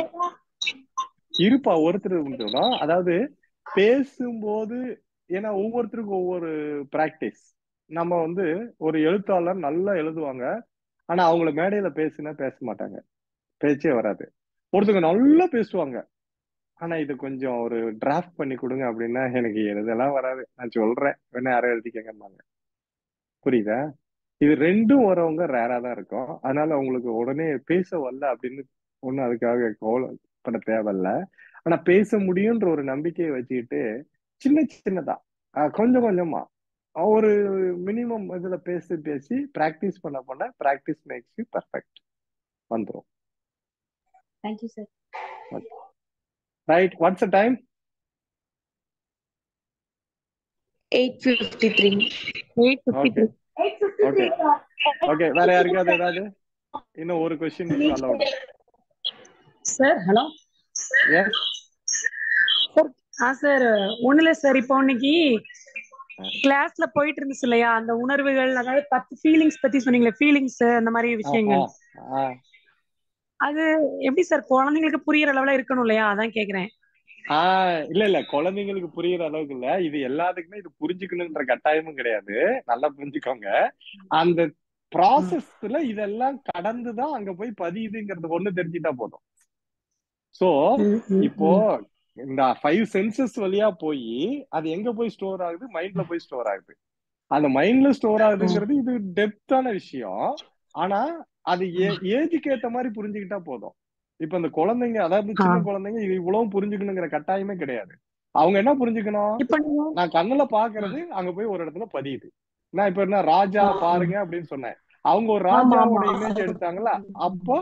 இருப்பா ஒருத்தர் உண்டுனா, அதாவது பேசும்போது, ஏன்னா ஒவ்வொருத்தருக்கும் ஒவ்வொரு பிராக்டிஸ். நம்ம வந்து ஒரு எழுத்தாளர் நல்லா எழுதுவாங்க, ஆனா அவங்கள மேடையில பேச மாட்டாங்க, பேச்சே வராது. ஒருத்தங்க நல்லா பேசுவாங்க, ஆனா இது கொஞ்சம் ஒரு டிராஃப்ட் பண்ணி கொடுங்க அப்படின்னா எனக்கு எழுதலாம் வராது, நான் சொல்றேன் வேணா யாரும் எழுதிக்கங்க. புரியுதா? இது ரெண்டும் வரவங்க ரேரா தான் இருக்கும். அதனால உங்களுக்கு உடனே பேச வரல அப்படின்னு ஒண்ணும் அதுக்காக கவலைப்பட தேவையில்ல. ஆனா பேச முடியும்ன்ற ஒரு நம்பிக்கையை வச்சுக்கிட்டு சின்னதா கொஞ்சம் கொஞ்சமா ஒரு மினிமம் இதுல பேசி பிராக்டிஸ் பண்ண பிராக்டிஸ் மேக்ஸ் யூ பெர்ஃபெக்ட் வந்துரும். Thank you sir. Right, what's the time? 8:53. Okay okay, வேற யாருக்காவது ஏதாவது இன்னும் ஒரு question allowed? Sir hello. Yes sir sir ஒண்ணுல சார், இப்போ இன்னைக்கு கிளாஸ்ல போயிட்டு இருந்துச்சு இல்லையா, அந்த உணர்வுகள், அதாவது 10 ஃபீலிங்ஸ் பத்தி சொன்னீங்களே, ஃபீலிங்ஸ் அந்த மாதிரி விஷயங்கள், அது எப்படி சார் குழந்தைங்களுக்கு புரியுற அளவுல இருக்கணும் இல்லையா, அதான் கேக்குறேன். இல்ல குழந்தைங்களுக்கு புரியுற அளவுக்கு இல்ல, இது எல்லாத்துக்குமே இது புரிஞ்சுக்கணும்ன்ற கட்டாயமும் கிடையாது. நல்லா புரிஞ்சுக்கோங்க. அந்த ப்ராசஸ்ல இதெல்லாம் கடந்துதான் அங்க போய் பதியுதுங்கிறது ஒண்ணு தெரிஞ்சுட்டா போதும். சோ இப்போ இந்த 5 சென்சஸ் வழியா போய் அது எங்க போய் ஸ்டோர் ஆகுது, மைண்ட்ல போய் ஸ்டோர் ஆகுது. அந்த மைண்ட்ல ஸ்டோர் ஆகுதுங்கிறது இது டெப்தான விஷயம். ஆனா அது ஏஜுக்கு ஏத்த மாதிரி புரிஞ்சுக்கிட்டா போதும். இப்ப இந்த குழந்தைங்க, அதாவது சின்ன குழந்தைங்க இது இவ்வளவு புரிஞ்சுக்கணுங்கிற கட்டாயமே கிடையாது. அவங்க என்ன புரிஞ்சுக்கணும், நான் கண்ணுல பாக்குறது அங்க போய் ஒரு இடத்துல பதியுது. நான் இப்ப என்ன ராஜா பாருங்க அப்படின்னு சொன்னேன், அவங்க ஒரு ராஜாவோட இமேஜ் எடுத்தாங்களா, அப்போ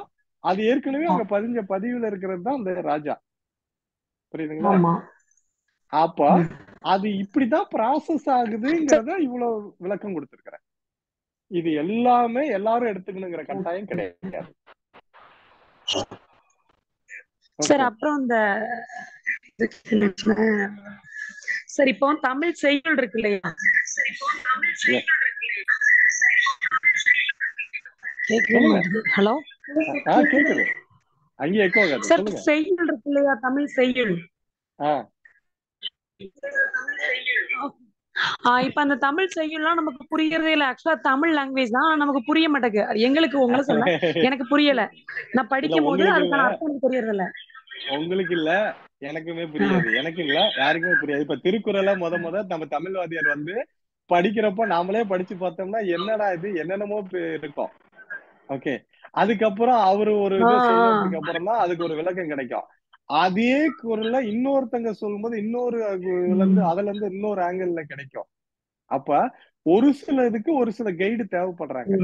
அது ஏற்கனவே அங்க பதிஞ்ச பதிவுல இருக்கிறது தான் அந்த ராஜா. புரியுதுங்களா? அப்ப அது இப்படிதான் ப்ராசஸ் ஆகுதுங்கிறத இவ்வளவு விளக்கம் கொடுத்திருக்கிறேன். இது எல்லாமே எல்லாரும் எடுத்துக்கணுங்கிற கட்டாயம் கிடையாது சார். அப்புறம் இந்த சார் இப்போ தமிழ் செய்யுள் இருக்கு இல்லையா, ஹலோ கேக்குது, அங்கே எக்கோ ஆகாது, சார். செய்யுள் இருக்கு இல்லையா, தமிழ் செய்யுள், இப்ப அந்த தமிழ் செய்யுள்லாம் நமக்கு புரியறதே இல்ல. ஆக்சுவலா தமிழ் லாங்குவேஜ் தான் நமக்கு புரிய மாட்டேங்குது. அது எங்களுக்கு உங்களை சொல்ல எனக்கு புரியல. நான் இல்ல படிக்கும் போது உங்களுக்கு இல்ல அதுக்கான அர்த்தம் எனக்கு புரியறது இல்ல. உங்களுக்கு இல்ல எனக்குமே புரியாது. எனக்கு இல்ல யாருக்குமே புரியாது. இப்ப திருக்குறளை முத நம்ம தமிழ் வாத்தியார் வந்து படிக்கிறப்ப நாமளே படிச்சு பார்த்தோம்னா என்னடா இது என்னென்னமோ இருக்கும். ஓகே. அதுக்கப்புறம் அவரு ஒரு இது சொன்னதுக்கு அப்புறம் தான் அதுக்கு ஒரு விளக்கம் கிடைக்கும். அதே குரல்ல இன்னொருத்தங்க சொல்லும்போது இன்னொரு அதுல இருந்து இன்னொரு ஆங்கிள் கிடைக்கும். அப்ப ஒரு சில இதுக்கு ஒரு சில கைடு தேவைப்படுறாங்க.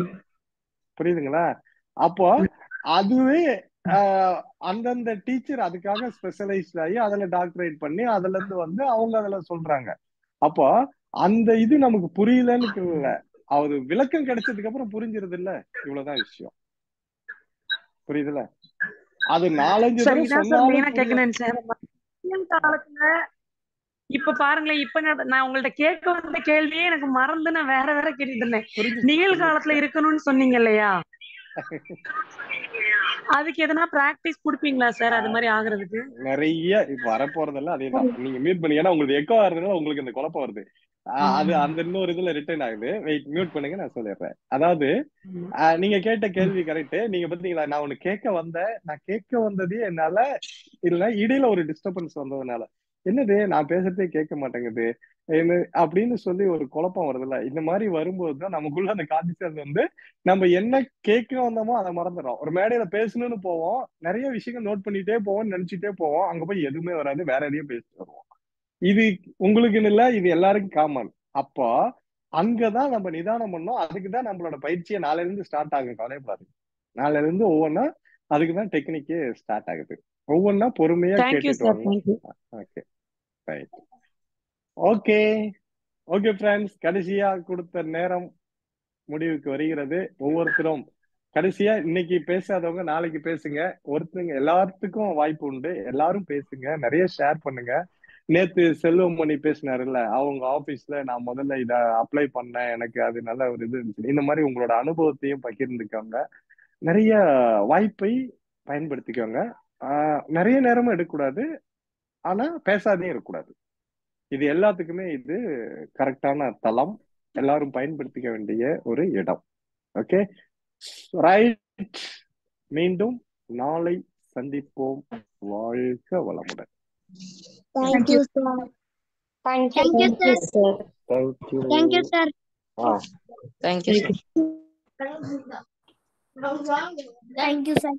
புரியுதுங்களா? அப்போ அதுவே அந்தந்த டீச்சர் அதுக்காக ஸ்பெஷலைஸ்ட் ஆகி அதுல டாக்டரேட் பண்ணி அதுல இருந்து வந்து அவங்க அதுல சொல்றாங்க. அப்போ அந்த இது நமக்கு புரியலன்னு இல்ல, அது விளக்கம் கிடைச்சதுக்கு அப்புறம் புரிஞ்சிருது இல்ல, இவ்வளவுதான் விஷயம். புரியுதுல? அது 4-5 தடவை சொன்னாலும் புரியும். காலத்துல இப்ப பாருங்களேன், இப்ப நான் உங்கள்ட்ட கேட்க வந்த கேள்வியே எனக்கு மறந்து நான் வேற கேட்டுட்டு இருந்தேன். நிகழ்காலத்துல இருக்கணும்னு சொன்னீங்க இல்லையா? அதுக்கு எதனா பிராக்டிஸ் குடுப்பீங்களா சார் அது மாதிரி ஆகுறதுக்கு? நிறைய இப்ப வரப்போறதெல்லாம் அதேதான். நீங்க மியூட் பண்ணி, ஏன்னா உங்களுக்கு எக்கோ ஆகுறதுனால உங்களுக்கு இந்த குழப்பம் வருது. அது அந்த இன்னொரு இதுல ரிட்டர்ன் ஆகுது. வெயிட், மியூட் பண்ணுங்க, நான் சொல்லிடுறேன். அதாவது நீங்க கேட்ட கேள்வி கரெக்ட். நீங்க பாத்தீங்களா, நான் ஒண்ணு கேட்க வந்தேன். நான் கேட்க வந்ததே என்னால இல்ல, இடையில ஒரு டிஸ்டர்பன்ஸ் வந்ததுனால என்னது நான் பேசுறதே கேட்க மாட்டேங்குது அப்படின்னு சொல்லி ஒரு குழப்பம் வருதுல்ல. இந்த மாதிரி வரும்போதுதான் நமக்குள்ள அந்த கான்சியஸ் வந்து நம்ம என்ன கேட்க வந்தோமோ அதை மறந்துடும். ஒரு மேடையில பேசணும்னு போவோம், நிறைய விஷயங்கள் நோட் பண்ணிட்டே போவோம், நினைச்சிட்டே போவோம், அங்க போய் எதுவுமே வராது, வேற எதையும் பேசிட்டு வருவோம். இது உங்களுக்குன்னு இல்ல, இது எல்லாருக்கும் காமன். அப்போ அங்கதான் நம்ம நிதானம் பண்ணோம். அதுக்குதான் நம்மளோட பயிற்சியை நாளையில இருந்து ஸ்டார்ட் ஆகும். கவலைப்படாது, நாளையில இருந்து ஒவ்வொன்னா அதுக்குதான் டெக்னிக்கே ஸ்டார்ட் ஆகுது. ஒவ்வொன்னா பொறுமையா கேட்டுட்டு வாங்க. Okay, right. Okay okay friends, கடைசியா கொடுத்த நேரம் முடிவுக்கு வருகிறது. ஒவ்வொருத்தரும் கடைசியா இன்னைக்கு பேசாதவங்க நாளைக்கு பேசுங்க. ஒருத்தங்க எல்லாத்துக்கும் வாய்ப்பு உண்டு, எல்லாரும் பேசுங்க, நிறைய ஷேர் பண்ணுங்க. நேத்து செல்வமணி பேசினாருல்ல, அவங்க ஆபீஸ்ல நான் முதல்ல இத அப்ளை பண்ணேன், எனக்கு அது நல்ல ஒரு இது இருந்துச்சு. இந்த மாதிரி உங்களோட அனுபவத்தையும் பகிர்ந்துக்கோங்க. நிறைய வாய்ப்பை பயன்படுத்திக்கோங்க. நிறைய நேரமும் எடுக்கக்கூடாது, ஆனா பேசாதையும் இருக்கக்கூடாது. இது எல்லாத்துக்குமே இது கரெக்டான தளம், எல்லாரும் பயன்படுத்திக்க வேண்டிய ஒரு இடம். Okay, right. மீண்டும் நாளை சந்திப்போம். வாழ்க வளமுடன். Thank you, sir. Thank you, sir. Thank you, sir. Thank you, sir. Thank you, sir.